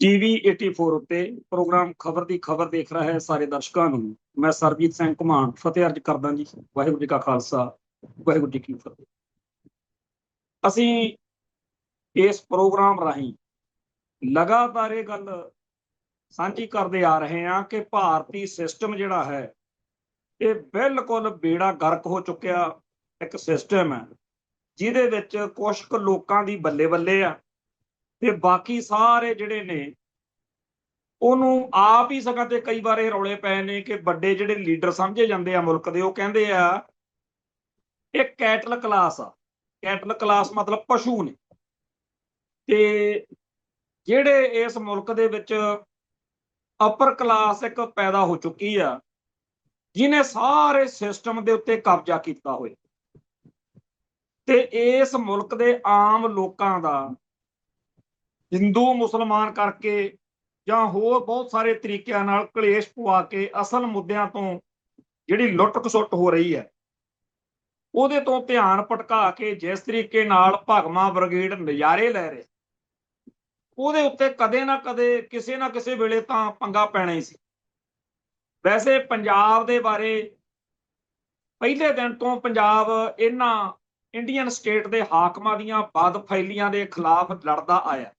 TV 84 ਉੱਤੇ programme ਖਬਰ ਦੀ ਖਬਰ ਦੇਖ ਰਿਹਾ ਹੈ ਸਾਰੇ ਦਰਸ਼ਕਾਂ ਨੂੰ ਮੈਂ ਸਰਬਜੀਤ ਸਿੰਘ ਘੁਮਾਣ ਫਤਿਹ ਅਰਜ ਕਰਦਾ ਜੀ। ਵਾਹਿਗੁਰੂ ਜੀ ਕਾ ਖਾਲਸਾ, ਵਾਹਿਗੁਰੂ ਜੀ ਕੀ ਫਤਿਹ। ਅਸੀਂ ਇਸ ਪ੍ਰੋਗਰਾਮ ਰਾਹੀਂ ਲਗਾਤਾਰ ਇਹ ਗੱਲ ਸਾਂਝੀ ਕਰਦੇ ਆ ਰਹੇ ਹਾਂ ਕਿ ਭਾਰਤੀ ਸਿਸਟਮ ਜਿਹੜਾ ਹੈ ਇਹ ਬਿਲਕੁਲ ਬੇੜਾ ਗਰਕ ਹੋ ਚੁੱਕਿਆ ਇੱਕ ਸਿਸਟਮ ਹੈ, ਜਿਹਦੇ ਵਿੱਚ ਕੁਝ ਕੁ ਲੋਕਾਂ ਦੀ ਬੱਲੇ ਬੱਲੇ ਆ ਤੇ ਬਾਕੀ ਸਾਰੇ ਜਿਹੜੇ ਨੇ ਉਹਨੂੰ ਆਪ ਹੀ ਸਗੋਂ ਤੇ ਕਈ ਵਾਰ ਇਹ ਰੌਲੇ ਪਏ ਨੇ ਕਿ ਵੱਡੇ ਜਿਹੜੇ ਲੀਡਰ ਸਮਝੇ ਜਾਂਦੇ ਆ ਮੁਲਕ ਦੇ, ਉਹ ਕਹਿੰਦੇ ਆ ਇਹ ਕੈਟਲ ਕਲਾਸ ਆ। ਕੈਟਲ ਕਲਾਸ ਮਤਲਬ ਪਸ਼ੂ ਨੇ, ਤੇ ਜਿਹੜੇ ਇਸ ਮੁਲਕ ਦੇ ਵਿੱਚ ਅਪਰ ਕਲਾਸ ਇੱਕ ਪੈਦਾ ਹੋ ਚੁੱਕੀ ਆ, ਜਿਹਨੇ ਸਾਰੇ ਸਿਸਟਮ ਦੇ ਉੱਤੇ ਕਬਜ਼ਾ ਕੀਤਾ ਹੋਇਆ, ਤੇ ਇਸ ਮੁਲਕ ਦੇ ਆਮ ਲੋਕਾਂ ਦਾ ਹਿੰਦੂ ਮੁਸਲਮਾਨ ਕਰਕੇ ਜਾਂ ਹੋਰ ਬਹੁਤ ਸਾਰੇ ਤਰੀਕਿਆਂ ਨਾਲ ਕਲੇਸ਼ ਪਵਾ ਕੇ ਅਸਲ ਮੁੱਦਿਆਂ ਤੋਂ ਜਿਹੜੀ ਲੁੱਟ ਖਸੁੱਟ ਹੋ ਰਹੀ ਹੈ ਉਹਦੇ ਤੋਂ ਧਿਆਨ ਭਟਕਾ ਕੇ ਜਿਸ ਤਰੀਕੇ ਨਾਲ ਭਗਵਾਂ ਬ੍ਰਿਗੇਡ ਨਜ਼ਾਰੇ ਲੈ ਰਹੇ, ਉਹਦੇ ਉੱਤੇ ਕਦੇ ਨਾ ਕਦੇ ਕਿਸੇ ਨਾ ਕਿਸੇ ਵੇਲੇ ਤਾਂ ਪੰਗਾ ਪੈਣਾ ਹੀ ਸੀ। ਵੈਸੇ ਪੰਜਾਬ ਦੇ ਬਾਰੇ ਪਹਿਲੇ ਦਿਨ ਤੋਂ ਪੰਜਾਬ ਇਹਨਾਂ ਇੰਡੀਅਨ ਸਟੇਟ ਦੇ ਹਾਕਮਾਂ ਦੀਆਂ ਬਦ ਫੈਲੀਆਂ ਦੇ ਖਿਲਾਫ ਲੜਦਾ ਆਇਆ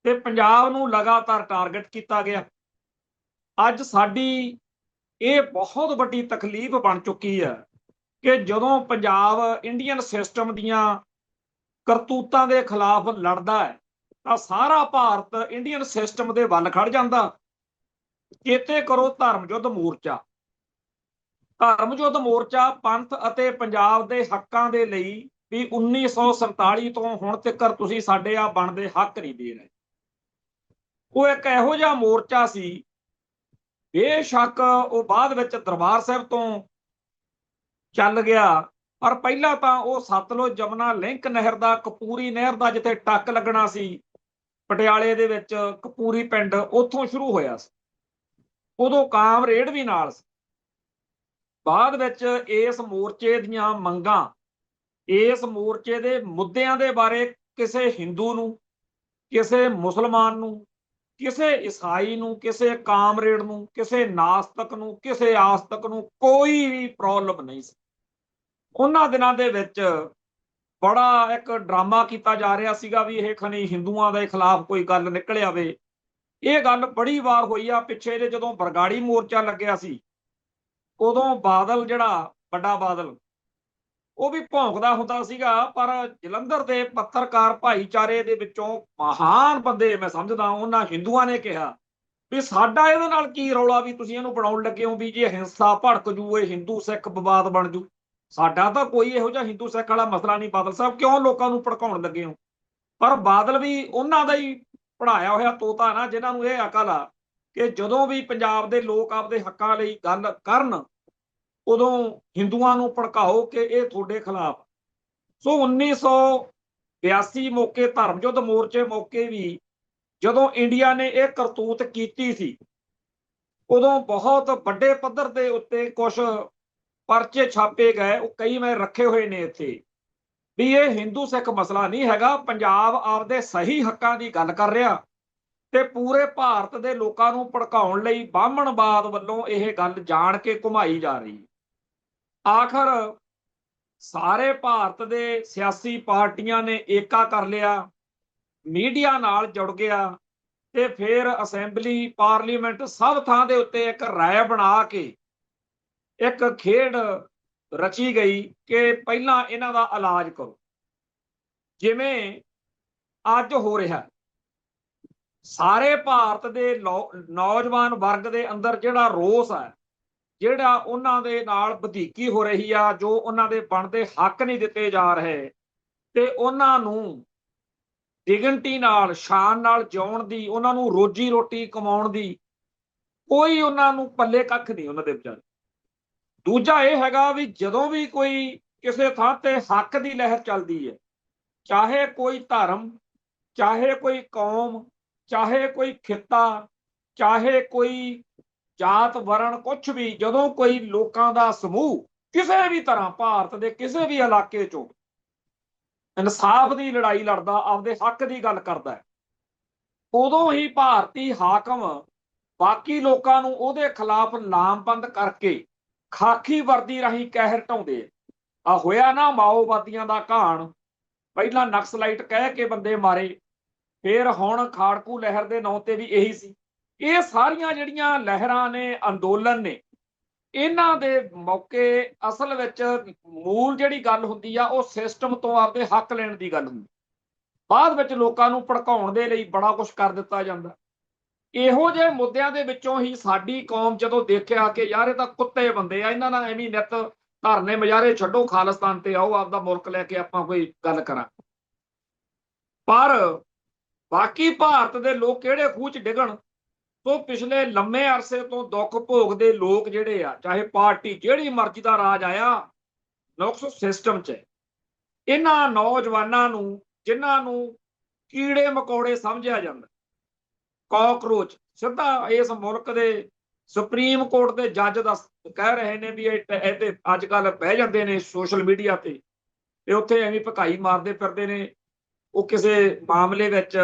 ਤੇ ਪੰਜਾਬ ਨੂੰ ਲਗਾਤਾਰ ਟਾਰਗੇਟ ਕੀਤਾ ਗਿਆ। ਅੱਜ ਸਾਡੀ ਇਹ ਬਹੁਤ ਵੱਡੀ ਤਕਲੀਫ ਬਣ ਚੁੱਕੀ ਹੈ ਕਿ ਜਦੋਂ ਪੰਜਾਬ ਇੰਡੀਅਨ ਸਿਸਟਮ ਦੀਆਂ ਕਰਤੂਤਾਂ ਦੇ ਖਿਲਾਫ ਲੜਦਾ ਹੈ ਤਾਂ ਸਾਰਾ ਭਾਰਤ ਇੰਡੀਅਨ ਸਿਸਟਮ ਦੇ ਵੱਲ ਖੜ ਜਾਂਦਾ। ਚੇਤੇ ਕਰੋ ਧਰਮ ਯੁੱਧ ਮੋਰਚਾ। ਧਰਮ ਯੁੱਧ ਮੋਰਚਾ ਪੰਥ ਅਤੇ ਪੰਜਾਬ ਦੇ ਹੱਕਾਂ ਦੇ ਲਈ ਵੀ 1947 ਤੋਂ ਹੁਣ ਤੱਕ ਤੁਸੀਂ ਸਾਡੇ ਆ ਬਣਦੇ ਹੱਕ ਨਹੀਂ ਦੇ ਰਹੇ। ਉਹ ਇੱਕ ਇਹੋ ਜਿਹਾ ਮੋਰਚਾ ਸੀ, ਬੇਸ਼ੱਕ ਉਹ ਬਾਅਦ ਵਿੱਚ ਦਰਬਾਰ ਸਾਹਿਬ ਤੋਂ ਚੱਲ ਗਿਆ, ਪਰ ਪਹਿਲਾਂ ਤਾਂ ਉਹ ਸਤਲੁਜ ਜਮਨਾ ਲਿੰਕ ਨਹਿਰ ਦਾ, ਕਪੂਰੀ ਨਹਿਰ ਦਾ ਜਿੱਥੇ ਟੱਕ ਲੱਗਣਾ ਸੀ ਪਟਿਆਲੇ ਦੇ ਵਿੱਚ ਕਪੂਰੀ ਪਿੰਡ, ਉੱਥੋਂ ਸ਼ੁਰੂ ਹੋਇਆ ਸੀ। ਉਦੋਂ ਕਾਮਰੇਡ ਵੀ ਨਾਲ ਸੀ। ਬਾਅਦ ਵਿੱਚ ਇਸ ਮੋਰਚੇ ਦੀਆਂ ਮੰਗਾਂ, ਇਸ ਮੋਰਚੇ ਦੇ ਮੁੱਦਿਆਂ ਦੇ ਬਾਰੇ ਕਿਸੇ ਹਿੰਦੂ ਨੂੰ, ਕਿਸੇ ਮੁਸਲਮਾਨ ਨੂੰ, ਕਿਸੇ ਈਸਾਈ ਨੂੰ, ਕਿਸੇ ਕਾਮਰੇਡ ਨੂੰ, ਕਿਸੇ ਨਾਸਤਕ ਨੂੰ, ਕਿਸੇ ਆਸਤਕ ਨੂੰ ਕੋਈ ਵੀ ਪ੍ਰੋਬਲਮ ਨਹੀਂ ਸੀ। ਉਹਨਾਂ ਦਿਨਾਂ ਦੇ ਵਿੱਚ ਬੜਾ ਇੱਕ ਡਰਾਮਾ ਕੀਤਾ ਜਾ ਰਿਹਾ ਸੀਗਾ ਵੀ ਇਹ ਖਨੀ ਹਿੰਦੂਆਂ ਦੇ ਖਿਲਾਫ ਕੋਈ ਗੱਲ ਨਿਕਲ ਆਵੇ। ਇਹ ਗੱਲ ਬੜੀ ਵਾਰ ਹੋਈ ਆ। ਪਿੱਛੇ ਜੇ ਜਦੋਂ ਬਰਗਾੜੀ ਮੋਰਚਾ ਲੱਗਿਆ ਸੀ, ਉਦੋਂ ਬਾਦਲ ਜਿਹੜਾ ਵੱਡਾ ਬਾਦਲ ਉਹ ਵੀ ਭੌਂਕਦਾ ਹੁੰਦਾ ਸੀਗਾ, ਪਰ ਜਲੰਧਰ ਦੇ ਪੱਤਰਕਾਰ ਭਾਈਚਾਰੇ ਦੇ ਵਿੱਚੋਂ ਮਹਾਨ ਬੰਦੇ ਮੈਂ ਸਮਝਦਾ, ਉਹਨਾਂ ਹਿੰਦੂਆਂ ਨੇ ਕਿਹਾ ਵੀ ਸਾਡਾ ਇਹਦੇ ਨਾਲ ਕੀ ਰੌਲਾ ਵੀ ਤੁਸੀਂ ਇਹਨੂੰ ਬਣਾਉਣ ਲੱਗੇ ਹੋ, ਵੀ ਜੇ ਹਿੰਸਾ ਭੜਕ ਜੂ, ਇਹ ਹਿੰਦੂ ਸਿੱਖ ਵਿਵਾਦ ਬਣ ਜੂ। ਸਾਡਾ ਤਾਂ ਕੋਈ ਇਹੋ ਜਿਹਾ ਹਿੰਦੂ ਸਿੱਖ ਵਾਲਾ ਮਸਲਾ ਨਹੀਂ, ਬਾਦਲ ਸਾਹਿਬ ਕਿਉਂ ਲੋਕਾਂ ਨੂੰ ਭੜਕਾਉਣ ਲੱਗੇ ਹੋ। ਪਰ ਬਾਦਲ ਵੀ ਉਹਨਾਂ ਦਾ ਹੀ ਪੜ੍ਹਾਇਆ ਹੋਇਆ ਤੋਤਾ ਨਾ, ਜਿਨ੍ਹਾਂ ਨੂੰ ਇਹ ਅਕਲ ਆ ਕਿ ਜਦੋਂ ਵੀ ਪੰਜਾਬ ਦੇ ਲੋਕ ਆਪਦੇ ਹੱਕਾਂ ਲਈ ਗੱਲ ਕਰਨ ਉਦੋਂ ਹਿੰਦੂਆਂ ਨੂੰ ਭੜਕਾਓ ਕਿ ਇਹ ਤੁਹਾਡੇ ਖਿਲਾਫ। ਸੋ 1982 ਮੌਕੇ ਧਰਮ ਯੁੱਧ ਮੋਰਚੇ ਮੌਕੇ ਵੀ ਜਦੋਂ ਇੰਡੀਆ ਨੇ ਇਹ ਕਰਤੂਤ ਕੀਤੀ ਸੀ, ਉਦੋਂ ਬਹੁਤ ਵੱਡੇ ਪੱਧਰ ਦੇ ਉੱਤੇ ਕੁਝ ਪਰਚੇ ਛਾਪੇ ਗਏ। ਉਹ ਕਈ ਮੈਂ ਰੱਖੇ ਹੋਏ ਨੇ ਇੱਥੇ, ਵੀ ਇਹ ਹਿੰਦੂ ਸਿੱਖ ਮਸਲਾ ਨਹੀਂ ਹੈਗਾ, ਪੰਜਾਬ ਆਪਦੇ ਸਹੀ ਹੱਕਾਂ ਦੀ ਗੱਲ ਕਰ ਰਿਹਾ ਤੇ ਪੂਰੇ ਭਾਰਤ ਦੇ ਲੋਕਾਂ ਨੂੰ ਭੜਕਾਉਣ ਲਈ ਬਾਹਮਣਵਾਦ ਵੱਲੋਂ ਇਹ ਗੱਲ ਜਾਣ ਕੇ ਘੁਮਾਈ ਜਾ ਰਹੀ। ਆਖਰ ਸਾਰੇ ਭਾਰਤ ਦੇ ਸਿਆਸੀ ਪਾਰਟੀਆਂ ਨੇ ਏਕਾ ਕਰ ਲਿਆ, ਮੀਡੀਆ ਨਾਲ ਜੁੜ ਗਿਆ ਤੇ ਫਿਰ ਅਸੈਂਬਲੀ ਪਾਰਲੀਮੈਂਟ ਸਭ ਥਾਂ ਦੇ ਉੱਤੇ ਇੱਕ ਰਾਏ ਬਣਾ ਕੇ ਇੱਕ ਖੇਡ ਰਚੀ ਗਈ ਕਿ ਪਹਿਲਾਂ ਇਹਨਾਂ ਦਾ ਇਲਾਜ ਕਰੋ। ਜਿਵੇਂ ਅੱਜ ਹੋ ਰਿਹਾ, ਸਾਰੇ ਭਾਰਤ ਦੇ ਨੌਜਵਾਨ ਵਰਗ ਦੇ ਅੰਦਰ ਜਿਹੜਾ ਰੋਸ ਹੈ, ਜਿਹੜਾ ਉਹਨਾਂ ਦੇ ਨਾਲ ਵਧੀਕੀ ਹੋ ਰਹੀ ਆ, ਜੋ ਉਹਨਾਂ ਦੇ ਬਣਦੇ ਹੱਕ ਨਹੀਂ ਦਿੱਤੇ ਜਾ ਰਹੇ ਤੇ ਉਹਨਾਂ ਨੂੰ ਡਿਗਨਟੀ ਨਾਲ, ਸ਼ਾਨ ਨਾਲ ਜਿਉਣ ਦੀ, ਉਹਨਾਂ ਨੂੰ ਰੋਜੀ ਰੋਟੀ ਕਮਾਉਣ ਦੀ ਕੋਈ ਉਹਨਾਂ ਨੂੰ ਪੱਲੇ ਕੱਖ ਨਹੀਂ ਉਹਨਾਂ ਦੇ ਵਿਚਾਰੇ। ਦੂਜਾ ਇਹ ਹੈਗਾ ਵੀ ਜਦੋਂ ਵੀ ਕੋਈ ਕਿਸੇ ਥਾਂ ਤੇ ਹੱਕ ਦੀ ਲਹਿਰ ਚੱਲਦੀ ਹੈ, ਚਾਹੇ ਕੋਈ ਧਰਮ, ਚਾਹੇ ਕੋਈ ਕੌਮ, ਚਾਹੇ ਕੋਈ ਖਿੱਤਾ, ਚਾਹੇ ਕੋਈ ਜਾਤ ਵਰਣ, ਕੁਛ ਵੀ, ਜਦੋਂ ਕੋਈ ਲੋਕਾਂ ਦਾ ਸਮੂਹ ਕਿਸੇ ਵੀ ਤਰ੍ਹਾਂ ਭਾਰਤ ਦੇ ਕਿਸੇ ਵੀ ਇਲਾਕੇ ਚੋਂ ਇਨਸਾਫ ਦੀ ਲੜਾਈ ਲੜਦਾ, ਆਪਦੇ ਹੱਕ ਦੀ ਗੱਲ ਕਰਦਾ, ਉਦੋਂ ਹੀ ਭਾਰਤੀ ਹਾਕਮ ਬਾਕੀ ਲੋਕਾਂ ਨੂੰ ਉਹਦੇ ਖਿਲਾਫ ਲਾਮਬੰਦ ਕਰਕੇ ਖਾਕੀ ਵਰਦੀ ਰਾਹੀਂ ਕਹਿਰ ਢਾਉਂਦੇ ਆ। ਹੋਇਆ ਨਾ ਮਾਓਵਾਦੀਆਂ ਦਾ ਘਾਣ, ਪਹਿਲਾਂ ਨਕਸਲਾਈਟ ਕਹਿ ਕੇ ਬੰਦੇ ਮਾਰੇ, ਫਿਰ ਹੁਣ ਖਾੜਕੂ ਲਹਿਰ ਦੇ ਨਾਂ ਤੇ ਵੀ ਇਹੀ ਸੀ। ਇਹ ਸਾਰੀਆਂ ਜਿਹੜੀਆਂ ਲਹਿਰਾਂ ਨੇ, ਅੰਦੋਲਨ ਨੇ, ਇਹਨਾਂ ਦੇ ਮੌਕੇ ਅਸਲ ਵਿੱਚ ਮੂਲ ਜਿਹੜੀ ਗੱਲ ਹੁੰਦੀ ਆ ਉਹ ਸਿਸਟਮ ਤੋਂ ਆਪਦੇ ਹੱਕ ਲੈਣ ਦੀ ਗੱਲ ਹੁੰਦੀ। ਬਾਅਦ ਵਿੱਚ ਲੋਕਾਂ ਨੂੰ ਭੜਕਾਉਣ ਦੇ ਲਈ ਬੜਾ ਕੁਝ ਕਰ ਦਿੱਤਾ ਜਾਂਦਾ। ਇਹੋ ਜਿਹੇ ਮੁੱਦਿਆਂ ਦੇ ਵਿੱਚੋਂ ਹੀ ਸਾਡੀ ਕੌਮ ਜਦੋਂ ਦੇਖਿਆ ਕਿ ਯਾਰ ਇਹ ਤਾਂ ਕੁੱਤੇ ਬੰਦੇ ਆ, ਇਹਨਾਂ ਨਾਲ ਐਵੇਂ ਨਿੱਤ ਧਰਨੇ ਮੁਜ਼ਾਹਰੇ ਛੱਡੋ, ਖਾਲਿਸਤਾਨ ਤੇ ਆਓ, ਆਪਦਾ ਮੁਲਕ ਲੈ ਕੇ ਆਪਾਂ ਕੋਈ ਗੱਲ ਕਰਾਂ। ਪਰ ਬਾਕੀ ਭਾਰਤ ਦੇ ਲੋਕ ਕਿਹੜੇ ਖੂਹ 'ਚ ਡਿੱਗਣ ਤੋਂ ਪਿਛਲੇ ਲੰਮੇ ਅਰਸੇ ਤੋਂ ਦੁੱਖ ਭੋਗਦੇ ਲੋਕ ਜਿਹੜੇ ਆ, ਚਾਹੇ ਪਾਰਟੀ ਜਿਹੜੀ ਮਰਜ਼ੀ ਦਾ ਰਾਜ ਆਇਆ, ਨੁਕਸ ਸਿਸਟਮ 'ਚ। ਇਹਨਾਂ ਨੌਜਵਾਨਾਂ ਨੂੰ ਜਿਨ੍ਹਾਂ ਨੂੰ ਕੀੜੇ ਮਕੌੜੇ ਸਮਝਿਆ ਜਾਂਦਾ, ਕਾਕਰੋਚ, ਸਿੱਧਾ ਇਸ ਮੁਲਕ ਦੇ ਸੁਪਰੀਮ ਕੋਰਟ ਦੇ ਜੱਜ ਦਾ ਕਹਿ ਰਹੇ ਨੇ ਵੀ ਇਹ ਤੇ ਅੱਜ ਕੱਲ ਬਹਿ ਜਾਂਦੇ ਨੇ ਸੋਸ਼ਲ ਮੀਡੀਆ ਤੇ ਉੱਥੇ ਐਵੇਂ ਭਕਾਈ ਮਾਰਦੇ ਫਿਰਦੇ ਨੇ। ਉਹ ਕਿਸੇ ਮਾਮਲੇ ਵਿੱਚ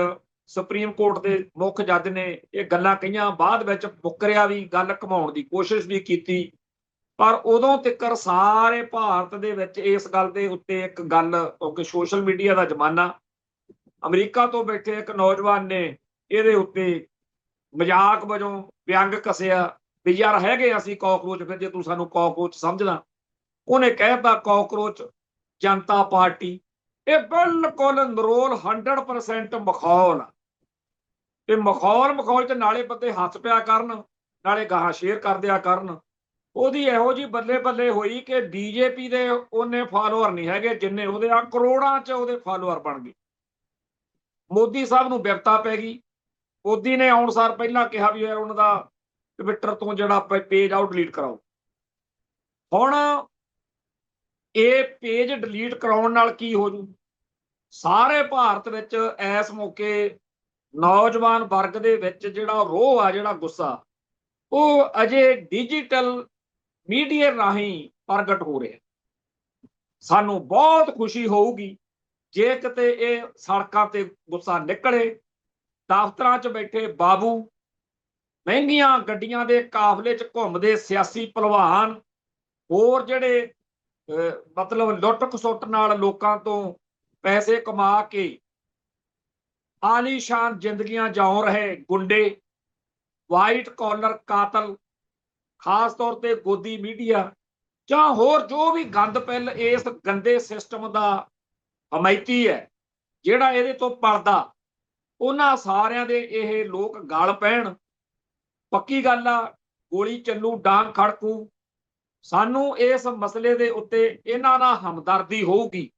ਸੁਪਰੀਮ ਕੋਰਟ ਦੇ ਮੁੱਖ ਜੱਜ ਨੇ ਇਹ ਗੱਲਾਂ ਕਹੀਆਂ, ਬਾਅਦ ਵਿੱਚ ਮੁੱਕਰਿਆ ਵੀ, ਗੱਲ ਘਮਾਉਣ ਦੀ ਕੋਸ਼ਿਸ਼ ਵੀ ਕੀਤੀ, ਪਰ ਉਦੋਂ ਤੱਕ ਸਾਰੇ ਭਾਰਤ ਦੇ ਵਿੱਚ ਇਸ ਗੱਲ ਦੇ ਉੱਤੇ ਇੱਕ ਗੱਲ, ਕਿਉਂਕਿ ਸੋਸ਼ਲ ਮੀਡੀਆ ਦਾ ਜ਼ਮਾਨਾ, ਅਮਰੀਕਾ ਤੋਂ ਬੈਠੇ ਇੱਕ ਨੌਜਵਾਨ ਨੇ ਇਹਦੇ ਉੱਤੇ ਮਜ਼ਾਕ ਵਜੋਂ ਵਿਅੰਗ ਕੱਸਿਆ ਵੀ ਯਾਰ ਹੈਗੇ ਅਸੀਂ ਕਾਕਰੋਚ, ਫਿਰ ਜੇ ਤੂੰ ਸਾਨੂੰ ਕਾਕਰੋਚ ਸਮਝਦਾ। ਉਹਨੇ ਕਹਿਤਾ ਕਾਕਰੋਚ ਜਨਤਾ ਪਾਰਟੀ। ਇਹ ਬਿਲਕੁਲ ਨਰੋਲ 100% ਮਖੌਲ ਆ। ਤੇ ਮਖੌਲ 'ਚ ਨਾਲੇ ਬੰਦੇ ਹੱਸ ਪਿਆ ਕਰਨ, ਨਾਲੇ ਗਾਹਾਂ ਸ਼ੇਅਰ ਕਰ ਦਿਆ ਕਰਨ। ਉਹਦੀ ਇਹੋ ਜਿਹੀ ਬੱਲੇ ਬੱਲੇ ਹੋਈ ਕਿ ਬੀਜੇਪੀ ਦੇ ਉਹਨੇ ਫਾਲੋਅਰ ਨਹੀਂ ਹੈਗੇ ਜਿੰਨੇ ਉਹਦੇ ਆ, ਕਰੋੜਾਂ 'ਚ ਉਹਦੇ ਫਾਲੋਅਰ ਬਣ ਗਏ। ਮੋਦੀ ਸਾਹਿਬ ਨੂੰ ਬਿਪਤਾ ਪੈ ਗਈ। ਮੋਦੀ ਨੇ ਆਉਣ ਸਾਰ ਪਹਿਲਾਂ ਕਿਹਾ ਵੀ ਯਾਰ ਉਹਨਾਂ ਦਾ ਟਵਿੱਟਰ ਤੋਂ ਜਿਹੜਾ ਪੇਜ ਆਊਟ ਡਿਲੀਟ ਕਰਾਓ। ਹੁਣ ਇਹ ਪੇਜ ਡਿਲੀਟ ਕਰਾਉਣ ਨਾਲ ਕੀ ਹੋ ਜੂ? ਸਾਰੇ ਭਾਰਤ ਵਿੱਚ ਇਸ ਮੌਕੇ ਨੌਜਵਾਨ ਵਰਗ ਦੇ ਵਿੱਚ ਜਿਹੜਾ ਰੋਹ ਆ, ਜਿਹੜਾ ਗੁੱਸਾ, ਉਹ ਅਜੇ ਡਿਜੀਟਲ ਮੀਡੀਆ ਰਾਹੀਂ ਪ੍ਰਗਟ ਹੋ ਰਿਹਾ। ਸਾਨੂੰ ਬਹੁਤ ਖੁਸ਼ੀ ਹੋਊਗੀ ਜੇ ਕਿਤੇ ਇਹ ਸੜਕਾਂ ਤੇ ਗੁੱਸਾ ਨਿਕਲੇ। ਦਫ਼ਤਰਾਂ 'ਚ ਬੈਠੇ ਬਾਬੂ, ਮਹਿੰਗੀਆਂ ਗੱਡੀਆਂ ਦੇ ਕਾਫਲੇ 'ਚ ਘੁੰਮਦੇ ਸਿਆਸੀ ਭਲਵਾਨ, ਹੋਰ ਜਿਹੜੇ ਮਤਲਬ ਲੁੱਟ ਖਸੁੱਟ ਨਾਲ ਲੋਕਾਂ ਤੋਂ ਪੈਸੇ ਕਮਾ ਕੇ ਆਲੀਸ਼ਾਨ ਜ਼ਿੰਦਗੀਆਂ ਜਿਉ ਰਹੇ ਗੁੰਡੇ, ਵਾਈਟ ਕਾਲਰ ਕਾਤਲ, ਖਾਸ ਤੌਰ ਤੇ ਗੋਦੀ ਮੀਡੀਆ, ਜਾਂ ਹੋਰ ਜੋ ਵੀ ਗੰਦ ਪਿੱਲ ਇਸ ਗੰਦੇ ਸਿਸਟਮ ਦਾ ਹਮਾਇਤੀ ਹੈ, ਜਿਹੜਾ ਇਹਦੇ ਤੋਂ ਪਰਦਾ, ਉਹਨਾਂ ਸਾਰਿਆਂ ਦੇ ਇਹ ਲੋਕ ਗਲ ਪੈਣ। ਪੱਕੀ ਗੱਲ ਆ, ਗੋਲੀ ਚੱਲੂ, ਡਾਂਗ ਖੜਕੂ। ਸਾਨੂੰ ਇਸ ਮਸਲੇ ਦੇ ਉੱਤੇ ਇਹਨਾਂ ਨਾਲ ਹਮਦਰਦੀ ਹੋਊਗੀ।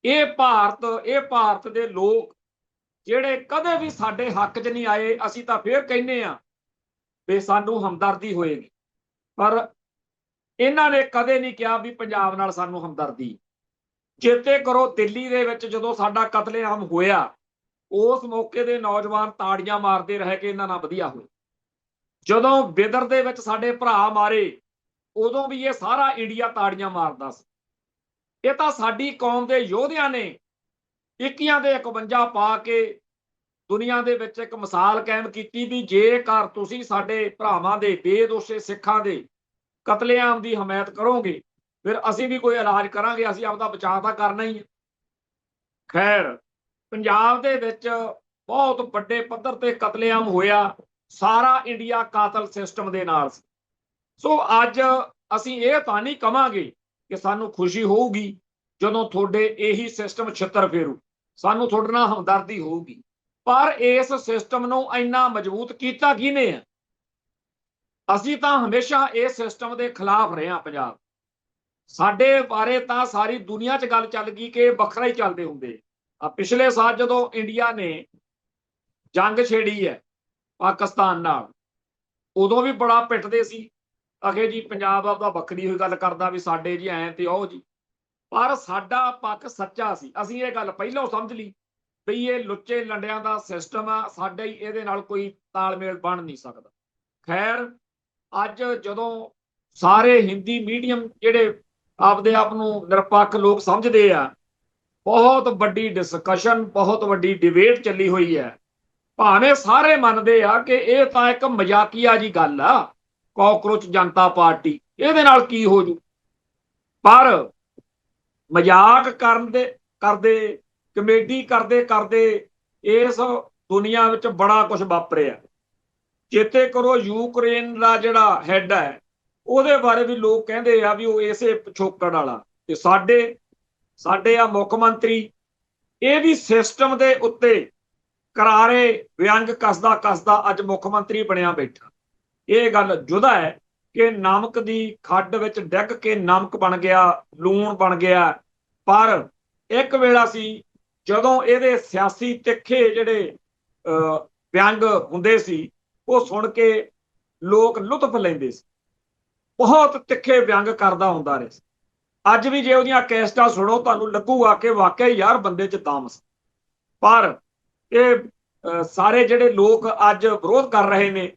ਇਹ ਭਾਰਤ ਦੇ ਲੋਕ ਜਿਹੜੇ ਕਦੇ ਵੀ ਸਾਡੇ ਹੱਕ 'ਚ ਨਹੀਂ ਆਏ, ਅਸੀਂ ਤਾਂ ਫੇਰ ਕਹਿੰਦੇ ਆ ਵੀ ਸਾਨੂੰ ਹਮਦਰਦੀ ਹੋਏਗੀ, ਪਰ ਇਹਨਾਂ ਨੇ ਕਦੇ ਨਹੀਂ ਕਿਹਾ ਵੀ ਪੰਜਾਬ ਨਾਲ ਸਾਨੂੰ ਹਮਦਰਦੀ। ਚੇਤੇ ਕਰੋ ਦਿੱਲੀ ਦੇ ਵਿੱਚ ਜਦੋਂ ਸਾਡਾ ਕਤਲੇਆਮ ਹੋਇਆ, ਉਸ ਮੌਕੇ ਦੇ ਨੌਜਵਾਨ ਤਾੜੀਆਂ ਮਾਰਦੇ ਰਹੇ ਕਿ ਇਹਨਾਂ ਨਾਲ ਵਧੀਆ ਹੋਏ। ਜਦੋਂ ਬਿਦਰ ਦੇ ਵਿੱਚ ਸਾਡੇ ਭਰਾ ਮਾਰੇ, ਉਦੋਂ ਵੀ ਇਹ ਸਾਰਾ ਇੰਡੀਆ ਤਾੜੀਆਂ ਮਾਰਦਾ ਸੀ। ਇਹ ਤਾਂ ਸਾਡੀ ਕੌਮ ਦੇ ਯੋਧਿਆਂ ਨੇ 21 ਦੇ 51 ਪਾ ਕੇ ਦੁਨੀਆ ਦੇ ਵਿੱਚ ਇੱਕ ਮਿਸਾਲ ਕਾਇਮ ਕੀਤੀ ਵੀ ਜੇਕਰ ਤੁਸੀਂ ਸਾਡੇ ਭਰਾਵਾਂ ਦੇ, ਬੇਦੋਸ਼ੇ ਸਿੱਖਾਂ ਦੇ ਕਤਲੇਆਮ ਦੀ ਹਮਾਇਤ ਕਰੋਗੇ, ਫਿਰ ਅਸੀਂ ਵੀ ਕੋਈ ਇਲਾਜ ਕਰਾਂਗੇ, ਅਸੀਂ ਆਪਦਾ ਬਚਾਅ ਤਾਂ ਕਰਨਾ ਹੀ ਹੈ। ਖੈਰ, ਪੰਜਾਬ ਦੇ ਵਿੱਚ ਬਹੁਤ ਵੱਡੇ ਪੱਧਰ ਤੇ ਕਤਲੇਆਮ ਹੋਇਆ, ਸਾਰਾ ਇੰਡੀਆ ਕਾਤਲ ਸਿਸਟਮ ਦੇ ਨਾਲ ਸੀ। ਸੋ ਅੱਜ ਅਸੀਂ ਇਹ ਤਾਂ ਨਹੀਂ ਕਵਾਂਗੇ ਕਿ ਸਾਨੂੰ ਖੁਸ਼ੀ ਹੋਊਗੀ ਜਦੋਂ ਤੁਹਾਡੇ ਇਹੀ ਸਿਸਟਮ ਛਿੱਤਰ ਫੇਰੂ, ਸਾਨੂੰ ਤੁਹਾਡੇ ਨਾਲ ਹਮਦਰਦੀ ਹੋਊਗੀ, ਪਰ ਇਸ ਸਿਸਟਮ ਨੂੰ ਇੰਨਾ ਮਜ਼ਬੂਤ ਕੀਤਾ ਕਿਹਨੇ ਆ? ਅਸੀਂ ਤਾਂ ਹਮੇਸ਼ਾ ਇਸ ਸਿਸਟਮ ਦੇ ਖਿਲਾਫ ਰਹੇ ਹਾਂ। ਪੰਜਾਬ ਸਾਡੇ ਬਾਰੇ ਤਾਂ ਸਾਰੀ ਦੁਨੀਆ 'ਚ ਗੱਲ ਚੱਲ ਗਈ ਕਿ ਵੱਖਰਾ ਹੀ ਚੱਲਦੇ ਹੁੰਦੇ ਆ। ਪਿਛਲੇ ਸਾਲ ਜਦੋਂ ਇੰਡੀਆ ਨੇ ਜੰਗ ਛੇੜੀ ਹੈ ਪਾਕਿਸਤਾਨ ਨਾਲ, ਉਦੋਂ ਵੀ ਬੜਾ ਪਿੱਟਦੇ ਸੀ, ਅਖੇ ਜੀ ਪੰਜਾਬ ਆਪਦਾ ਵੱਖਰੀ ਹੋਈ ਗੱਲ ਕਰਦਾ ਵੀ ਸਾਡੇ ਜੀ ਐਂ ਤੇ ਉਹ ਜੀ, ਪਰ ਸਾਡਾ ਪੱਖ ਸੱਚਾ ਸੀ। ਅਸੀਂ ਇਹ ਗੱਲ ਪਹਿਲਾਂ ਸਮਝ ਲਈ ਵੀ ਇਹ ਲੁੱਚੇ ਲੰਡਿਆਂ ਦਾ ਸਿਸਟਮ ਆ, ਸਾਡੇ ਹੀ ਇਹਦੇ ਨਾਲ ਕੋਈ ਤਾਲਮੇਲ ਬਣ ਨਹੀਂ ਸਕਦਾ। ਖੈਰ, ਅੱਜ ਜਦੋਂ ਸਾਰੇ ਹਿੰਦੀ ਮੀਡੀਅਮ ਜਿਹੜੇ ਆਪਦੇ ਆਪ ਨੂੰ ਨਿਰਪੱਖ ਲੋਕ ਸਮਝਦੇ ਆ, ਬਹੁਤ ਵੱਡੀ ਡਿਸਕਸ਼ਨ, ਬਹੁਤ ਵੱਡੀ ਡਿਬੇਟ ਚੱਲੀ ਹੋਈ ਹੈ ਭਾਵੇਂ ਸਾਰੇ ਮੰਨਦੇ ਆ ਕਿ ਇਹ ਤਾਂ ਇੱਕ ਮਜ਼ਾਕੀਆ ਜੀ ਗੱਲ ਆ, ਕਾਕਰੋਚ ਜਨਤਾ ਪਾਰਟੀ, ਇਹਦੇ ਨਾਲ ਕੀ ਹੋ ਜੂ, ਪਰ ਮਜ਼ਾਕ ਕਰਦੇ ਕਮੇਡੀ ਕਰਦੇ ਕਰਦੇ ਇਸ ਦੁਨੀਆ ਵਿੱਚ ਬੜਾ ਕੁਝ ਵਾਪਰਿਆ। ਚੇਤੇ ਕਰੋ ਯੂਕਰੇਨ ਦਾ ਜਿਹੜਾ ਹੈਡ ਹੈ ਉਹਦੇ ਬਾਰੇ ਵੀ ਲੋਕ ਕਹਿੰਦੇ ਆ ਵੀ ਉਹ ਇਸੇ ਪਿਛੋਕੜ ਵਾਲਾ, ਤੇ ਸਾਡੇ ਆ ਮੁੱਖ ਮੰਤਰੀ, ਇਹ ਵੀ ਸਿਸਟਮ ਦੇ ਉੱਤੇ ਕਰਾਰੇ ਵਿਅੰਗ ਕੱਸਦਾ ਅੱਜ ਮੁੱਖ ਮੰਤਰੀ ਬਣਿਆ ਬੈਠਾ। ਇਹ ਗੱਲ ਜੁਦਾ ਹੈ ਕਿ ਨਮਕ ਦੀ ਖੱਡ ਵਿੱਚ ਡਿੱਗ ਕੇ ਨਮਕ ਬਣ ਗਿਆ, ਲੂਣ ਬਣ ਗਿਆ। ਪਰ ਇੱਕ ਵੇਲਾ ਸੀ ਜਦੋਂ ਇਹਦੇ ਸਿਆਸੀ ਤਿੱਖੇ ਜਿਹੜੇ ਵਿਅੰਗ ਹੁੰਦੇ ਸੀ ਉਹ ਸੁਣ ਕੇ ਲੋਕ ਲੁਤਫ ਲੈਂਦੇ ਸੀ, ਬਹੁਤ ਤਿੱਖੇ ਵਿਅੰਗ ਕਰਦਾ ਹੁੰਦਾ ਰਿਹਾ ਸੀ। ਅੱਜ ਵੀ ਜੇ ਉਹਦੀਆਂ ਕੈਸਟਾਂ ਸੁਣੋ ਤੁਹਾਨੂੰ ਲੱਗੂਗਾ ਕਿ ਵਾਕਿਆ ਯਾਰ ਬੰਦੇ 'ਚ ਦਮ ਸੀ। ਪਰ ਇਹ ਸਾਰੇ ਜਿਹੜੇ ਲੋਕ ਅੱਜ ਵਿਰੋਧ ਕਰ ਰਹੇ ਨੇ,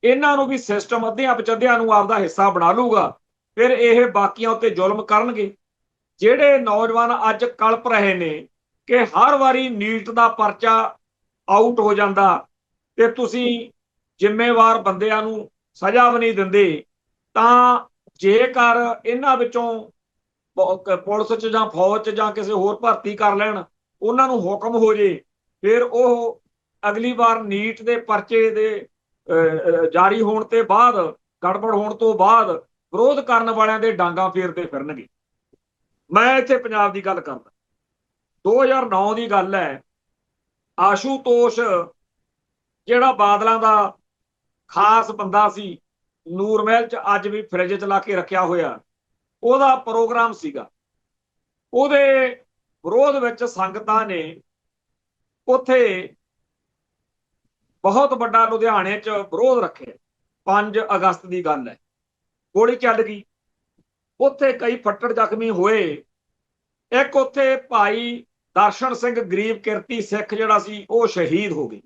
ਇਹਨਾਂ ਨੂੰ ਵੀ ਸਿਸਟਮ ਅੱਧਿਆਂ ਪਚੱਧਿਆਂ ਨੂੰ ਆਪਦਾ ਹਿੱਸਾ ਬਣਾ ਲੂਗਾ, ਫਿਰ ਇਹ ਬਾਕੀਆਂ ਉੱਤੇ ਜ਼ੁਲਮ ਕਰਨਗੇ। ਜਿਹੜੇ ਨੌਜਵਾਨ ਅੱਜ ਕਲਪ ਰਹੇ ਨੇ ਕਿ ਹਰ ਵਾਰੀ ਨੀਟ ਦਾ ਪਰਚਾ ਆਊਟ ਹੋ ਜਾਂਦਾ ਤੇ ਤੁਸੀਂ ਜ਼ਿੰਮੇਵਾਰ ਬੰਦਿਆਂ ਨੂੰ ਸਜ਼ਾ ਵੀ ਨਹੀਂ ਦਿੰਦੇ, ਤਾਂ ਜੇਕਰ ਇਹਨਾਂ ਵਿੱਚੋਂ ਪੁਲਿਸ 'ਚ ਜਾਂ ਫੌਜ 'ਚ ਜਾਂ ਕਿਸੇ ਹੋਰ ਭਰਤੀ ਕਰ ਲੈਣ, ਉਹਨਾਂ ਨੂੰ ਹੁਕਮ ਹੋ ਜੇ, ਫਿਰ ਉਹ ਅਗਲੀ ਵਾਰ ਨੀਟ ਦੇ ਪਰਚੇ ਦੇ ਜਾਰੀ ਹੋਣ ਤੇ ਬਾਅਦ, ਗੜਬੜ ਹੋਣ ਤੋਂ ਬਾਅਦ ਵਿਰੋਧ ਕਰਨ ਵਾਲਿਆਂ ਦੇ ਡਾਂਗਾ ਫੇਰਦੇ ਫਿਰਨਗੇ। ਮੈਂ ਇੱਥੇ ਪੰਜਾਬ ਦੀ ਗੱਲ ਕਰਦਾ, 2009 ਦੀ ਗੱਲ ਹੈ। ਆਸ਼ੂਤੋਸ਼ ਜਿਹੜਾ ਬਾਦਲਾਂ ਦਾ ਖਾਸ ਬੰਦਾ ਸੀ, ਨੂਰ ਮਹਿਲ 'ਚ ਅੱਜ ਵੀ ਫਰਿੱਜ 'ਚ ਲਾ ਕੇ ਰੱਖਿਆ ਹੋਇਆ, ਉਹਦਾ ਪ੍ਰੋਗਰਾਮ ਸੀਗਾ। ਉਹਦੇ ਵਿਰੋਧ ਵਿੱਚ ਸੰਗਤਾਂ ਨੇ ਉੱਥੇ ਬਹੁਤ ਵੱਡਾ ਲੁਧਿਆਣੇ 'ਚ ਵਿਰੋਧ ਰੱਖਿਆ। 5 ਅਗਸਤ ਦੀ ਗੱਲ ਹੈ, ਗੋਲੀ ਚੱਲ ਗਈ, ਉੱਥੇ ਕਈ ਫੱਟੜ ਜ਼ਖਮੀ ਹੋਏ। ਇੱਕ ਉੱਥੇ ਭਾਈ ਦਰਸ਼ਨ ਸਿੰਘ ਗਰੀਬ ਕਿਰਤੀ ਸਿੱਖ ਜਿਹੜਾ ਸੀ ਉਹ ਸ਼ਹੀਦ ਹੋ ਗਏ।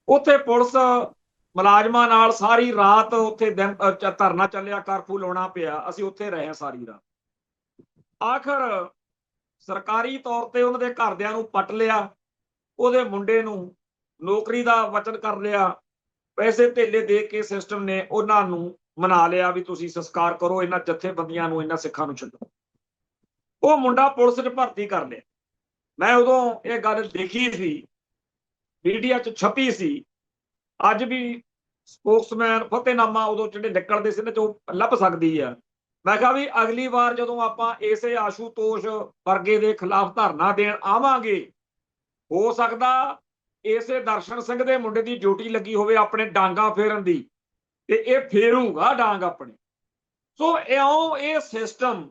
ਉੱਥੇ ਪੁਲਿਸ ਮੁਲਾਜ਼ਮਾਂ ਨਾਲ ਸਾਰੀ ਰਾਤ ਉੱਥੇ ਧਰਨਾ ਚੱਲਿਆ, ਕਰਫਿਊ ਲਾਉਣਾ ਪਿਆ, ਅਸੀਂ ਉੱਥੇ ਰਹੇ ਸਾਰੀ ਰਾਤ। ਆਖਰ ਸਰਕਾਰੀ ਤੌਰ ਤੇ ਉਹਨਾਂ ਦੇ ਘਰਦਿਆਂ ਨੂੰ ਪੱਟ ਲਿਆ, ਉਹਦੇ ਮੁੰਡੇ ਨੂੰ ਨੌਕਰੀ ਦਾ ਵਚਨ ਕਰ ਲਿਆ, ਪੈਸੇ ਧੇਲੇ ਦੇ ਕੇ ਸਿਸਟਮ ਨੇ ਉਹਨਾਂ ਨੂੰ ਮਨਾ ਲਿਆ ਵੀ ਤੁਸੀਂ ਸੰਸਕਾਰ ਕਰੋ, ਇਹਨਾਂ ਜਥੇਬੰਦੀਆਂ ਨੂੰ, ਇਹਨਾਂ ਸਿੱਖਾਂ ਨੂੰ ਛੱਡੋ। ਉਹ ਮੁੰਡਾ ਪੁਲਿਸ 'ਚ ਭਰਤੀ ਕਰ ਲਿਆ। ਮੈਂ ਉਦੋਂ ਇਹ ਗੱਲ ਦੇਖੀ ਸੀ, ਮੀਡੀਆ 'ਚ ਛਪੀ ਸੀ। ਅੱਜ ਵੀ ਸਪੋਕਸਮੈਨ ਫਤਿਹਨਾਮਾ ਉਦੋਂ ਜਿਹੜੇ ਨਿਕਲਦੇ ਸੀ ਨਾ ਉਹ ਲੱਭ ਸਕਦੀ ਆ। ਮੈਂ ਕਿਹਾ ਵੀ ਅਗਲੀ ਵਾਰ ਜਦੋਂ ਆਪਾਂ ਇਸੇ ਆਸ਼ੂਤੋਸ਼ ਵਰਗੇ ਦੇ ਖਿਲਾਫ ਧਰਨਾ ਦੇਣ ਆਵਾਂਗੇ, ਹੋ ਸਕਦਾ ਇਸੇ ਦਰਸ਼ਨ ਸਿੰਘ ਦੇ ਮੁੰਡੇ ਦੀ ਡਿਊਟੀ ਲੱਗੀ ਹੋਵੇ ਆਪਣੇ ਡਾਂਗਾ ਫੇਰਨ ਦੀ, ਤੇ ਇਹ ਫੇਰੂਗਾ ਡਾਂਗ ਆਪਣੇ। ਸੋ ਇਉਂ ਇਹ ਸਿਸਟਮ